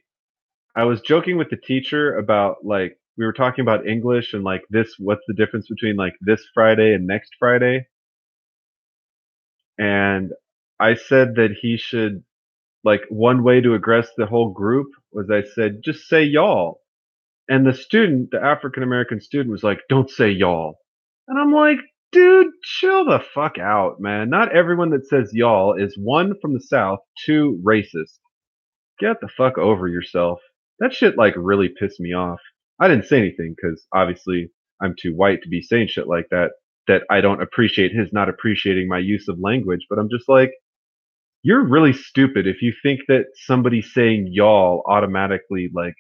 I was joking with the teacher about like we were talking about English and like this. What's the difference between like this Friday and next Friday? And I said that he should like one way to address the whole group was I said just say y'all. And the student, the African American student, was like, "Don't say y'all." And I'm like, "Dude, chill the fuck out, man. Not everyone that says y'all is one from the South, two racist. Get the fuck over yourself." That shit like really pissed me off. I didn't say anything because obviously I'm too white to be saying shit like that. That I don't appreciate his not appreciating my use of language, but I'm just like, You're really stupid if you think that somebody saying y'all automatically, like,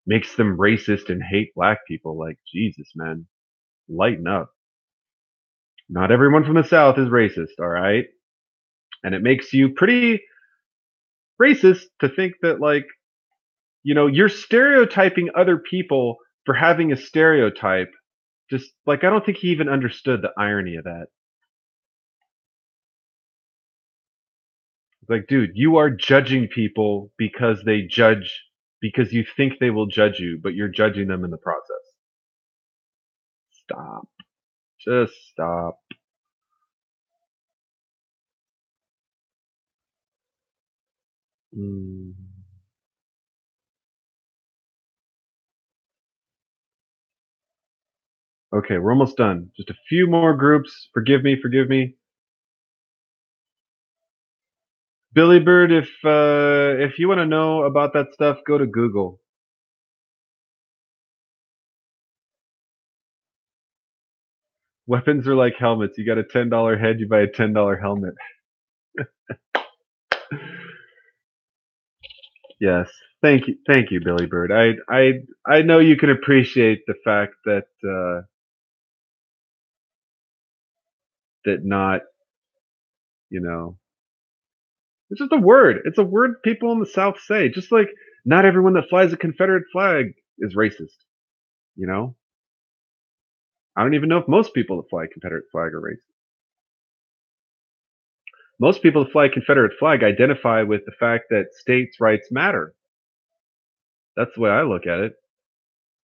makes them racist and hate black people. Like, Jesus, man, lighten up. Not everyone from the South is racist, all right? And it makes you pretty racist to think that, like, you're stereotyping other people for having a stereotype. Just like, I don't think he even understood the irony of that. Like, dude, you are judging people because you think they will judge you, but you're judging them in the process. Stop. Just stop. Mm. Okay, we're almost done. Just a few more groups. Forgive me, forgive me. Billy Bird, if you want to know about that stuff, go to Google. Weapons are like helmets. You got a $10 head, you buy a $10 helmet. Yes. Thank you, Billy Bird. I know you can appreciate the fact that that not, you know, it's just a word. It's a word people in the South say. Just like not everyone that flies a Confederate flag is racist. You know, I don't even know if most people that fly a Confederate flag are racist. Most people that fly a Confederate flag identify with the fact that states' rights matter. That's the way I look at it.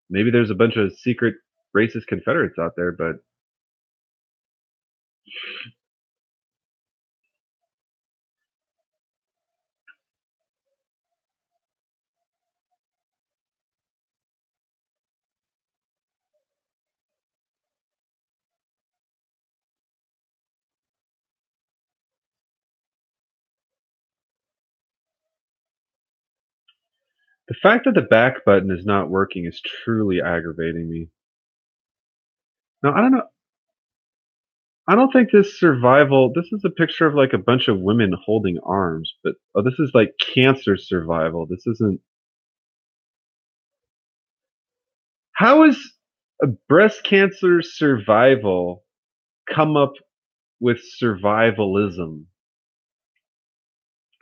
Maybe there's a bunch of secret racist Confederates out there, but the fact that the back button is not working is truly aggravating me. No, I don't know. I don't think this is a picture of like a bunch of women holding arms, but oh, this is like cancer survival. This isn't. How is a breast cancer survival come up with survivalism?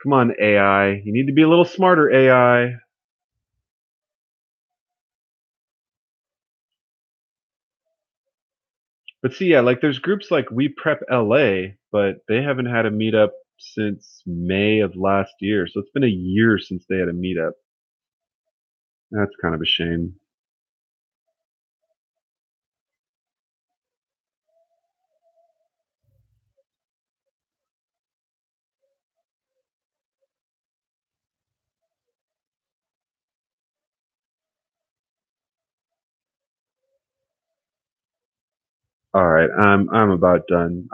Come on, AI. You need to be a little smarter, AI. But see, yeah, like there's groups like We Prep LA, but they haven't had a meetup since May of last year. So it's been a year since they had a meetup. That's kind of a shame. All right, I'm about done.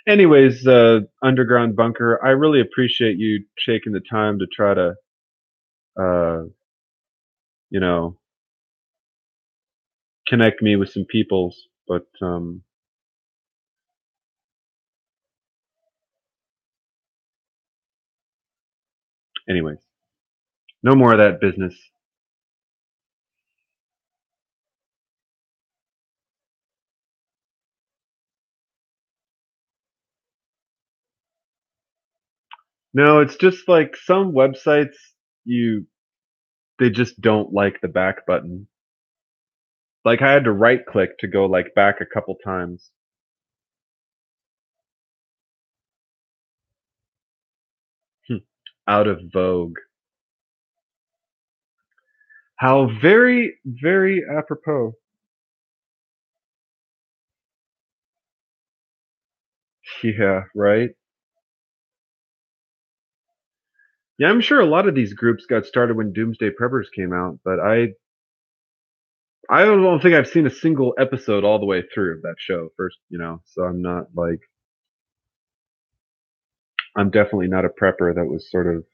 Anyways, Underground Bunker, I really appreciate you taking the time to try to, uh, you know, connect me with some peoples. But anyways, no more of that business. No, it's just like some websites you they just don't like the back button. Like I had to right click to go like back a couple times. Out of vogue. How very, very apropos. Yeah, right. Yeah, I'm sure a lot of these groups got started when Doomsday Preppers came out, but I don't think I've seen a single episode all the way through of that show first, so I'm not like I'm definitely not a prepper that was sort of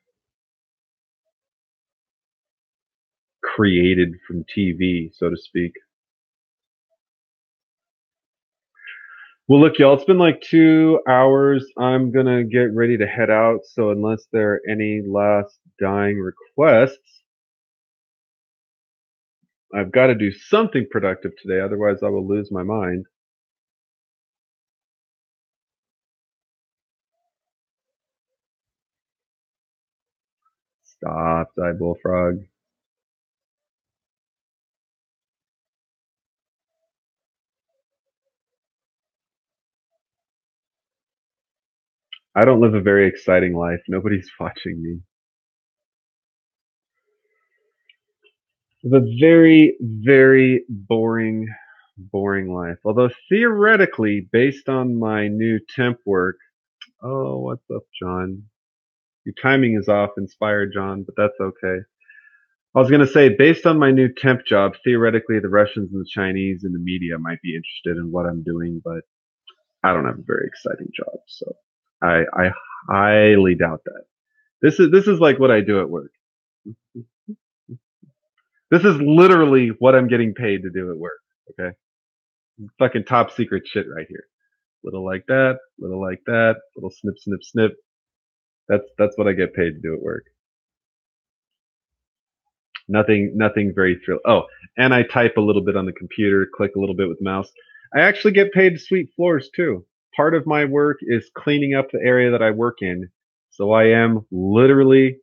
created from TV, so to speak. Well, look, y'all, it's been like 2 hours. I'm gonna get ready to head out. So unless there are any last dying requests, I've got to do something productive today. Otherwise, I will lose my mind. Stop, die bullfrog. I don't live a very exciting life. Nobody's watching me. I have a very, very boring life. Although theoretically, based on my new temp work, oh, what's up, John? Your timing is off, inspired, John, but that's okay. I was going to say, based on my new temp job, theoretically, the Russians and the Chinese and the media might be interested in what I'm doing, but I don't have a very exciting job, so I highly doubt that. This is like what I do at work. This is literally what I'm getting paid to do at work. Okay, fucking top secret shit right here. Little like that, little like that, little snip, snip, snip. That's what I get paid to do at work. Nothing very thrill. Oh, and I type a little bit on the computer, click a little bit with mouse. I actually get paid to sweep floors too. Part of my work is cleaning up the area that I work in. So I literally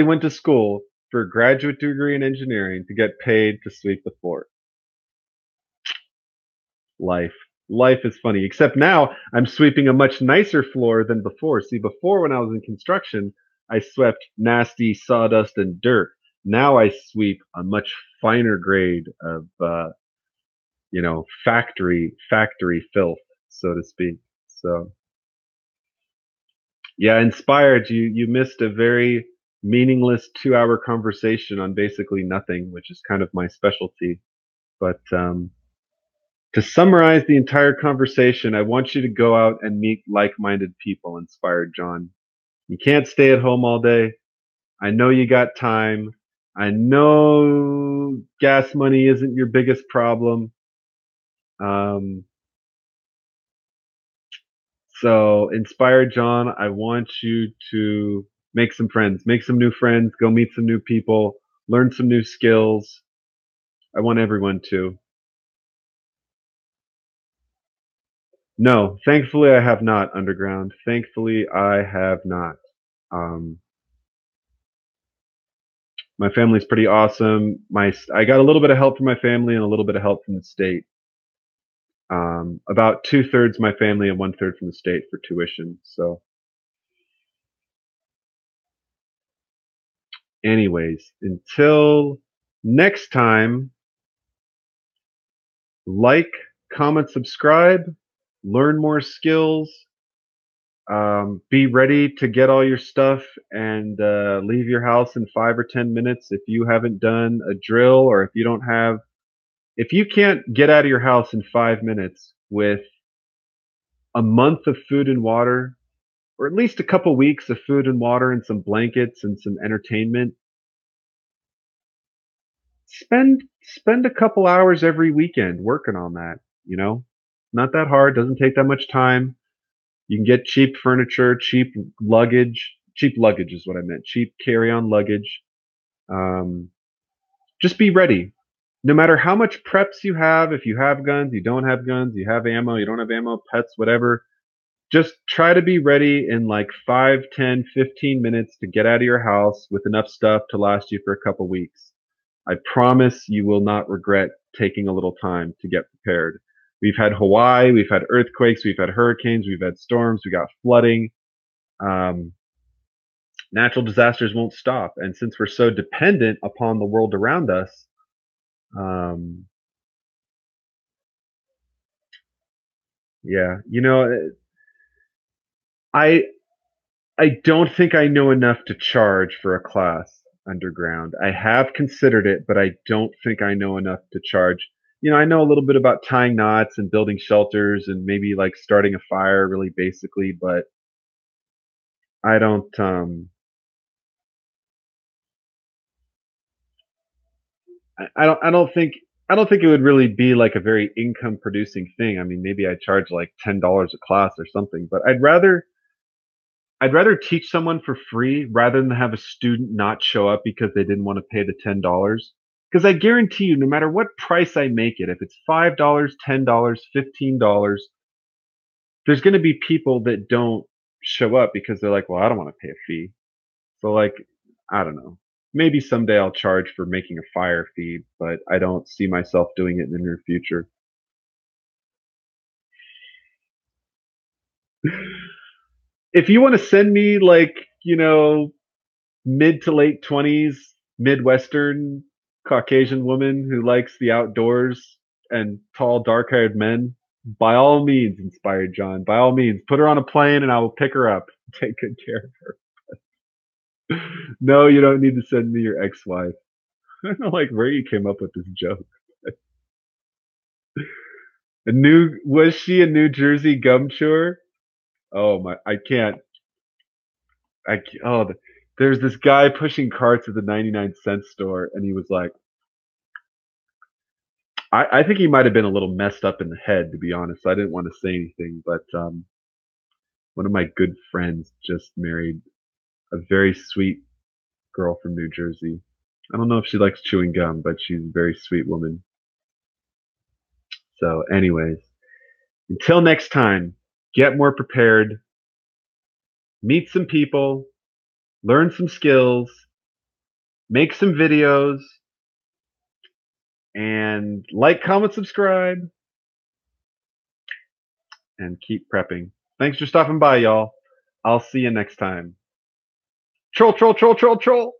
went to school for a graduate degree in engineering to get paid to sweep the floor. Life. Life is funny, except now I'm sweeping a much nicer floor than before. See, before when I was in construction, I swept nasty sawdust and dirt. Now I sweep a much finer grade of, factory filth, so to speak. So, yeah, inspired. You missed a very meaningless 2 hour conversation on basically nothing, which is kind of my specialty. But to summarize the entire conversation, I want you to go out and meet like-minded people, inspired John. You can't stay at home all day. I know you got time. I know gas money isn't your biggest problem. Um, so, inspired John, I want you to make some friends, make some new friends, go meet some new people, learn some new skills. I want everyone to. No, thankfully I have not, Underground. Thankfully I have not. Um, my family's pretty awesome. I got a little bit of help from my family and a little bit of help from the state. About 2/3 my family and 1/3 from the state for tuition. So, anyways, until next time, like, comment, subscribe, learn more skills. Be ready to get all your stuff and leave your house in 5 or 10 minutes if you haven't done a drill or if you can't get out of your house in 5 minutes with a month of food and water, or at least a couple weeks of food and water and some blankets and some entertainment, spend a couple hours every weekend working on that. You know, not that hard. Doesn't take that much time. You can get cheap furniture, cheap luggage. Cheap luggage is what I meant. Cheap carry-on luggage. Um, just be ready. No matter how much preps you have, if you have guns, you don't have guns, you have ammo, you don't have ammo, pets, whatever, just try to be ready in like 5, 10, 15 minutes to get out of your house with enough stuff to last you for a couple weeks. I promise you will not regret taking a little time to get prepared. We've had Hawaii, we've had earthquakes, we've had hurricanes, we've had storms, we got flooding. Um, Natural disasters won't stop. And since we're so dependent upon the world around us, um, yeah, I I don't think I know enough to charge for a class underground. I have considered it, but I don't think I know enough to charge. I know a little bit about tying knots and building shelters and maybe like starting a fire really basically, but I don't I don't think I don't think it would really be like a very income producing thing. I mean, maybe I charge like $10 a class or something, but I'd rather teach someone for free rather than have a student not show up because they didn't want to pay the $10. Because I guarantee you, no matter what price I make it, if it's $5, $10, $15, there's going to be people that don't show up because they're like, well, I don't want to pay a fee. So, like, I don't know. Maybe someday I'll charge for making a fire feed, but I don't see myself doing it in the near future. If you want to send me, like, mid to late 20s, Midwestern Caucasian woman who likes the outdoors and tall, dark haired men, by all means, Inspired John, by all means, put her on a plane and I will pick her up. Take good care of her. No, you don't need to send me your ex wife. I don't know, like, where you came up with this joke. Was she a New Jersey gum chewer? Oh my, I can't. Oh, there's this guy pushing carts at the 99-cent store, and he was like, I think he might have been a little messed up in the head, to be honest. So I didn't want to say anything, but one of my good friends just married a very sweet girl from New Jersey. I don't know if she likes chewing gum, but she's a very sweet woman. So, anyways, until next time, get more prepared, meet some people, learn some skills, make some videos, and like, comment, subscribe, and keep prepping. Thanks for stopping by, y'all. I'll see you next time. Troll, troll, troll, troll, troll.